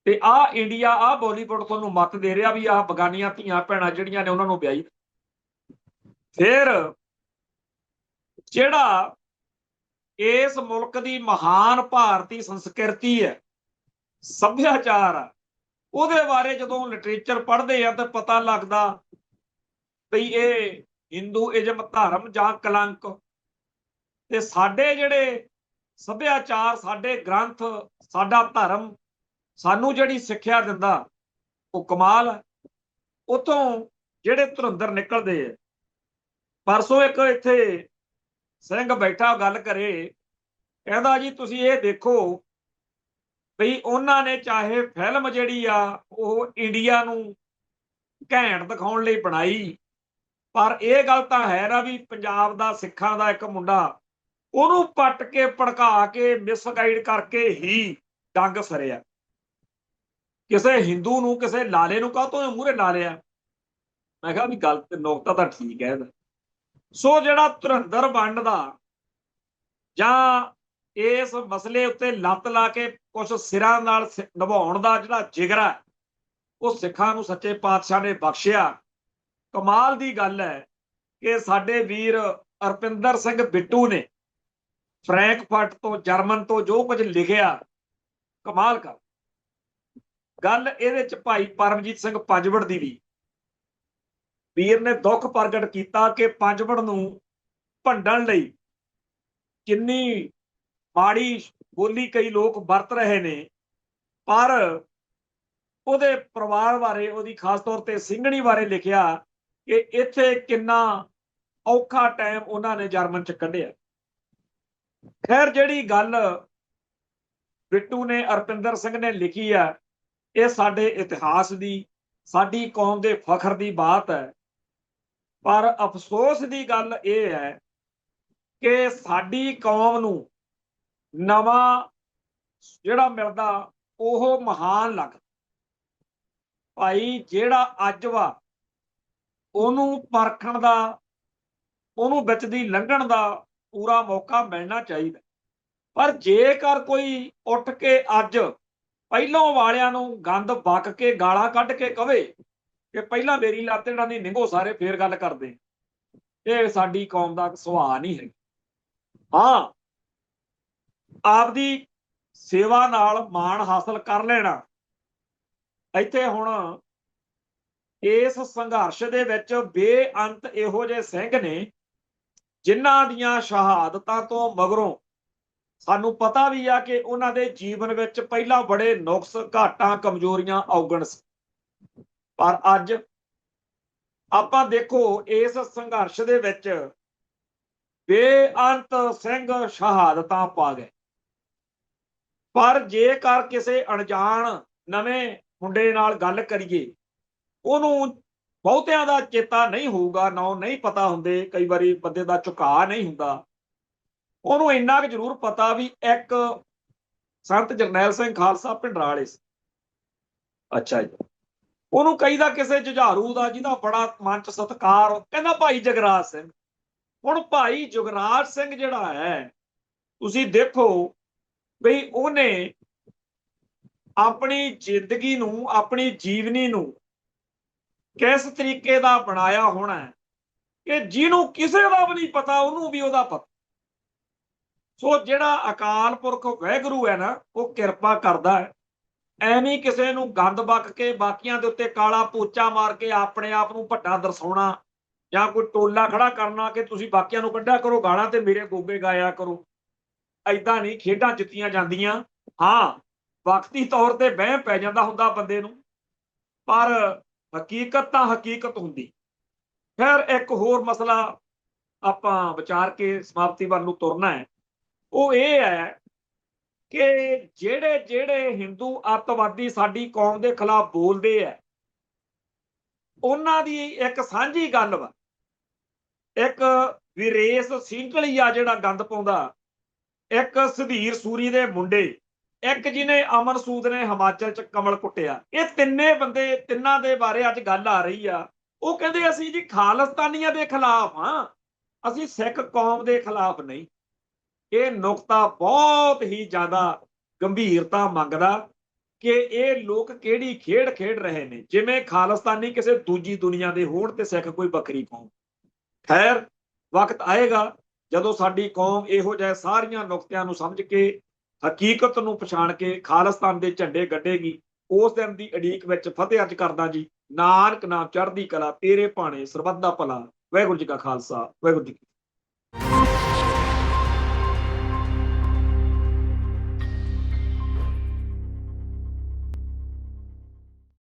ਤੇ ਆਹ ਇੰਡੀਆ, ਆਹ ਬਾਲੀਵੁੱਡ ਤੁਹਾਨੂੰ ਮੱਤ ਦੇ ਰਿਹਾ ਵੀ ਆਹ ਬਗਾਨੀਆਂ ਧੀਆਂ ਭੈਣਾਂ ਜਿਹੜੀਆਂ ਨੇ ਉਹਨਾਂ ਨੂੰ ਵਿਆਹੀ। ਫਿਰ ਜਿਹੜਾ ਇਸ ਮੁਲਕ ਦੀ ਮਹਾਨ ਭਾਰਤੀ ਸੰਸਕ੍ਰਿਤੀ ਹੈ, ਸੱਭਿਆਚਾਰ ਆ, ਉਹਦੇ ਬਾਰੇ ਜਦੋਂ ਲਿਟਰੇਚਰ ਪੜ੍ਹਦੇ ਆ ਤਾਂ ਪਤਾ ਲੱਗਦਾ ਵੀ ਇਹ ਹਿੰਦੂਇਜ਼ਮ ਧਰਮ ਜਾਂ ਕਲੰਕ। ਤੇ ਸਾਡੇ ਜਿਹੜੇ ਸੱਭਿਆਚਾਰ, ਸਾਡੇ ਗ੍ਰੰਥ, ਸਾਡਾ ਧਰਮ ਸਾਨੂੰ ਜਿਹੜੀ ਸਿੱਖਿਆ ਦਿੰਦਾ, ਉਹ ਕਮਾਲ ਹੈ। ਉੱਥੋਂ ਜਿਹੜੇ ਧੁਰੰਧਰ ਨਿਕਲਦੇ ਆ। ਪਰਸੋਂ ਇੱਕ ਇੱਥੇ ਸਿੰਘ ਬੈਠਾ ਗੱਲ ਕਰੇ, ਕਹਿੰਦਾ ਜੀ ਤੁਸੀਂ ਇਹ ਦੇਖੋ ਵੀ ਉਹਨਾਂ ਨੇ ਚਾਹੇ ਫਿਲਮ ਜਿਹੜੀ ਆ ਉਹ ਇੰਡੀਆ ਨੂੰ ਘੈਂਟ ਦਿਖਾਉਣ ਲਈ ਬਣਾਈ, ਪਰ ਇਹ ਗੱਲ ਤਾਂ ਹੈ ਨਾ ਵੀ ਪੰਜਾਬ ਦਾ ਸਿੱਖਾਂ ਦਾ ਇੱਕ ਮੁੰਡਾ, ਉਹਨੂੰ ਪੱਟ ਕੇ ਭੜਕਾ ਕੇ ਮਿਸਗਾਈਡ ਕਰਕੇ ਹੀ ਡੰਗ ਸਰਿਆ। ਕਿਸੇ ਹਿੰਦੂ ਨੂੰ, ਕਿਸੇ ਲਾਲੇ ਨੂੰ ਕਾਹਤੋਂ ਮੂਹਰੇ ਲਾ ਲਿਆ? ਮੈਂ ਕਿਹਾ ਵੀ ਗੱਲ ਤੇ ਨੁਕਤਾ ਤਾਂ ਠੀਕ ਹੈ। ਸੋ ਜਿਹੜਾ ਧੁਰੰਧਰ ਬਣਨ ਦਾ ਜਾਂ ਇਸ ਮਸਲੇ ਉੱਤੇ ਲੱਤ ਲਾ ਕੇ ਕੁਛ ਸਿਰਾਂ ਨਾਲ ਨਿਭਾਉਣ ਦਾ ਜਿਹੜਾ ਜਿਗਰਾ ਉਹ ਸਿੱਖਾਂ ਨੂੰ ਸੱਚੇ ਪਾਤਸ਼ਾਹ ਨੇ ਬਖਸ਼ਿਆ। ਕਮਾਲ ਦੀ ਗੱਲ ਹੈ ਕਿ ਸਾਡੇ ਵੀਰ ਅਰਪਿੰਦਰ ਸਿੰਘ ਬਿੱਟੂ ਨੇ ਫਰੈਂਕਫਰਟ ਤੋਂ, ਜਰਮਨ ਤੋਂ ਜੋ ਕੁਝ ਲਿਖਿਆ, ਕਮਾਲ ਕਰ ਗੱਲ। ਇਹਦੇ ਚ ਭਾਈ ਪਰਮਜੀਤ ਸਿੰਘ ਪੰਜਵੜ ਦੀ ਵੀ ਵੀਰ ਨੇ ਦੁੱਖ ਪ੍ਰਗਟ ਕੀਤਾ ਕਿ ਪੰਜਵੜ ਨੂੰ ਭੰਡਣ ਲਈ ਕਿੰਨੀ ਮਾੜੀ ਬੋਲੀ ਕਈ ਲੋਕ ਵਰਤ ਰਹੇ ਨੇ, ਪਰ ਉਹਦੇ ਪਰਿਵਾਰ ਬਾਰੇ, ਉਹਦੀ ਖਾਸ ਤੌਰ ਤੇ ਸਿੰਘਣੀ ਬਾਰੇ ਲਿਖਿਆ ਕਿ ਇੱਥੇ ਕਿੰਨਾ ਔਖਾ ਟਾਈਮ ਉਹਨਾਂ ਨੇ ਜਰਮਨ ਚ ਕੱਢਿਆ। ਖੈਰ, ਜਿਹੜੀ ਗੱਲ ਬਿੱਟੂ ਨੇ, ਅਰਪਿੰਦਰ ਸਿੰਘ ਨੇ ਲਿਖੀ ਆ, ਇਹ ਸਾਡੇ ਇਤਿਹਾਸ ਦੀ, ਸਾਡੀ ਕੌਮ ਦੇ ਫਖਰ ਦੀ ਬਾਤ ਹੈ। ਪਰ ਅਫਸੋਸ ਦੀ ਗੱਲ ਇਹ ਹੈ ਕਿ ਸਾਡੀ ਕੌਮ ਨੂੰ ਨਵਾਂ ਜਿਹੜਾ ਮਿਲਦਾ ਉਹ ਮਹਾਨ ਲੱਗਦਾ। ਭਾਈ ਜਿਹੜਾ ਅੱਜ ਵਾ ਉਹਨੂੰ ਪਰਖਣ ਦਾ, ਉਹਨੂੰ ਵਿੱਚ ਦੀ ਲੰਘਣ ਦਾ ਪੂਰਾ ਮੌਕਾ ਮਿਲਣਾ ਚਾਹੀਦਾ। ਪਰ ਜੇਕਰ ਕੋਈ ਉੱਠ ਕੇ ਅੱਜ ਪਹਿਲੋਂ ਵਾਲਿਆਂ ਨੂੰ ਗੰਦ ਬਕ ਕੇ ਗਾਲਾਂ ਕੱਢ ਕੇ ਕਵੇ ਕਿ ਪਹਿਲਾਂ ਮੇਰੀ ਲੱਤ ਇਹਨਾਂ ਦੀ ਨਿੰਗੋ ਸਾਰੇ ਫੇਰ ਗੱਲ ਕਰਦੇ, ਇਹ ਸਾਡੀ ਕੌਮ ਦਾ ਸੁਭਾਅ ਨਹੀਂ ਹੈ। ਹਾਂ, ਆਪਦੀ ਸੇਵਾ ਨਾਲ ਮਾਣ ਹਾਸਲ ਕਰ ਲੈਣਾ। ਇੱਥੇ ਹੁਣ ਇਸ ਸੰਘਰਸ਼ ਦੇ ਵਿੱਚ ਬੇਅੰਤ ਇਹੋ ਜਿਹੇ ਸਿੰਘ ਨੇ ਜਿਨ੍ਹਾਂ ਦੀਆਂ ਸ਼ਹਾਦਤਾਂ ਤੋਂ ਮਗਰੋਂ ਸਾਨੂੰ ਪਤਾ ਵੀ ਆ ਕਿ ਉਹਨਾਂ ਦੇ ਜੀਵਨ ਵਿੱਚ ਪਹਿਲਾਂ ਬੜੇ ਨੁਕਸ, ਘਾਟਾਂ, ਕਮਜ਼ੋਰੀਆਂ, ਔਗਣ ਸੀ। ਪਰ ਅੱਜ ਆਪਾਂ ਦੇਖੋ ਇਸ ਸੰਘਰਸ਼ ਦੇ ਵਿੱਚ ਬੇਅੰਤ ਸਿੰਘ ਸ਼ਹਾਦਤਾਂ ਪਾ ਗਏ। ਪਰ ਜੇਕਰ ਕਿਸੇ ਅਣਜਾਣ ਨਵੇਂ ਮੁੰਡੇ ਨਾਲ ਗੱਲ ਕਰੀਏ, ਉਹਨੂੰ ਬਹੁਤਿਆਂ ਦਾ ਚੇਤਾ ਨਹੀਂ ਹੋਊਗਾ, ਨਾ ਨਹੀਂ ਪਤਾ ਹੁੰਦੇ, ਕਈ ਵਾਰੀ ਬੰਦੇ ਦਾ ਝੁਕਾਅ ਨਹੀਂ ਹੁੰਦਾ। ਉਹਨੂੰ ਇੰਨਾ ਕੁ ਜ਼ਰੂਰ ਪਤਾ ਵੀ ਇੱਕ ਸੰਤ ਜਰਨੈਲ ਸਿੰਘ ਖਾਲਸਾ ਭਿੰਡਰਾਂ ਵਾਲੇ ਸੀ। ਅੱਛਾ ਜੀ, ਉਹਨੂੰ ਕਹੀਦਾ ਕਿਸੇ ਜੁਝਾਰੂ ਦਾ ਜਿਹਦਾ ਬੜਾ ਮਨ ਚ ਸਤਿਕਾਰ, ਕਹਿੰਦਾ ਭਾਈ ਜਗਰਾਜ ਸਿੰਘ। ਹੁਣ ਭਾਈ ਜੁਗਰਾਜ ਸਿੰਘ ਜਿਹੜਾ ਹੈ, ਤੁਸੀਂ ਦੇਖੋ ਬਈ ਉਹਨੇ ਆਪਣੀ ਜ਼ਿੰਦਗੀ ਨੂੰ, ਆਪਣੀ ਜੀਵਨੀ ਨੂੰ ਕਿਸ ਤਰੀਕੇ ਦਾ ਬਣਾਇਆ ਹੋਣਾ ਕਿ ਜਿਹਨੂੰ ਕਿਸੇ ਦਾ ਵੀ ਨਹੀਂ ਪਤਾ ਉਹਨੂੰ ਵੀ ਉਹਦਾ ਪਤਾ। ਸੋ ਜਿਹੜਾ ਅਕਾਲ ਪੁਰਖ ਵਾਹਿਗੁਰੂ ਹੈ ਨਾ, ਉਹ ਕਿਰਪਾ ਕਰਦਾ ਹੈ। ਐਵੇਂ ਕਿਸੇ ਨੂੰ ਗੰਦ ਬਕ ਕੇ, ਬਾਕੀਆਂ ਦੇ ਉੱਤੇ ਕਾਲਾ ਪੋਚਾ ਮਾਰ ਕੇ ਆਪਣੇ ਆਪ ਨੂੰ ਵੱਡਾ ਦਰਸਾਉਣਾ, ਜਾਂ ਕੋਈ ਟੋਲਾ ਖੜਾ ਕਰਨਾ ਕਿ ਤੁਸੀਂ ਬਾਕੀਆਂ ਨੂੰ ਕੱਢਿਆ ਕਰੋ ਗਾਲਾਂ ਤੇ ਮੇਰੇ ਗੋਗੇ ਗਾਇਆ ਕਰੋ, ਐਦਾਂ ਨਹੀਂ ਖੇਡਾਂ ਜਿੱਤੀਆਂ ਜਾਂਦੀਆਂ। ਹਾਂ, ਵਕਤੀ ਤੌਰ ਤੇ ਵਹਿਮ ਪੈ ਜਾਂਦਾ ਹੁੰਦਾ ਬੰਦੇ ਨੂੰ, ਪਰ ਹਕੀਕਤ ਤਾਂ ਹਕੀਕਤ ਹੁੰਦੀ। ਫਿਰ ਇੱਕ ਹੋਰ ਮਸਲਾ ਆਪਾਂ ਵਿਚਾਰ ਕੇ ਸਮਾਪਤੀ ਵੱਲ ਨੂੰ ਤੁਰਨਾ ਹੈ, ਉਹ ਇਹ ਹੈ ਕਿ ਜਿਹੜੇ ਹਿੰਦੂ ਅੱਤਵਾਦੀ ਸਾਡੀ ਕੌਮ ਦੇ ਖਿਲਾਫ ਬੋਲਦੇ ਆ, ਉਹਨਾਂ ਦੀ ਇੱਕ ਸਾਂਝੀ ਗੱਲ ਵਾ। ਇੱਕ ਵੀਰੇਸ਼ ਸਿੰਘਲੀ ਆ ਜਿਹੜਾ ਗੰਦ ਪਾਉਂਦਾ, ਇੱਕ ਸੁਧੀਰ ਸੂਰੀ ਦੇ ਮੁੰਡੇ, ਇੱਕ ਜਿਹਨੇ ਅਮਨ ਸੂਦ ਨੇ ਹਿਮਾਚਲ ਚ ਕਮਲ ਕੁੱਟਿਆ। ਇਹ ਤਿੰਨੇ ਬੰਦੇ, ਤਿੰਨਾਂ ਦੇ ਬਾਰੇ ਅੱਜ ਗੱਲ ਆ ਰਹੀ ਆ। ਉਹ ਕਹਿੰਦੇ ਅਸੀਂ ਜੀ ਖਾਲਿਸਤਾਨੀਆਂ ਦੇ ਖਿਲਾਫ ਹਾਂ, ਅਸੀਂ ਸਿੱਖ ਕੌਮ ਦੇ ਖਿਲਾਫ ਨਹੀਂ। ਇਹ ਨੁਕਤਾ ਬਹੁਤ ਹੀ ਜ਼ਿਆਦਾ ਗੰਭੀਰਤਾ ਮੰਗਦਾ ਕਿ ਇਹ ਲੋਕ ਕਿਹੜੀ ਖੇਡ ਖੇਡ ਰਹੇ ਨੇ, ਜਿਵੇਂ ਖਾਲਿਸਤਾਨੀ ਕਿਸੇ ਦੂਜੀ ਦੁਨੀਆ ਦੇ ਹੋਣ ਤੇ ਸਿੱਖ ਕੋਈ ਵੱਖਰੀ ਕੌਮ। ਖੈਰ, ਵਕਤ ਆਏਗਾ ਜਦੋਂ ਸਾਡੀ ਕੌਮ ਇਹੋ ਜਿਹੇ ਸਾਰੀਆਂ ਨੁਕਤਿਆਂ ਨੂੰ ਸਮਝ ਕੇ, ਹਕੀਕਤ ਨੂੰ ਪਛਾਣ ਕੇ ਖਾਲਿਸਤਾਨ ਦੇ ਝੰਡੇ ਗੱਡੇਗੀ। ਉਸ ਦਿਨ ਦੀ ਉਡੀਕ ਵਿੱਚ ਫਤਿਹ ਅੱਜ ਕਰਦਾ ਜੀ। ਨਾਨਕ ਨਾਮ ਚੜ੍ਹਦੀ ਕਲਾ, ਤੇਰੇ ਭਾਣੇ ਸਰਬੱਤ ਦਾ ਭਲਾ। ਵਾਹਿਗੁਰੂ ਜੀ ਕਾ ਖਾਲਸਾ, ਵਾਹਿਗੁਰੂ ਜੀ ਕੀ ਫਤਿਹ।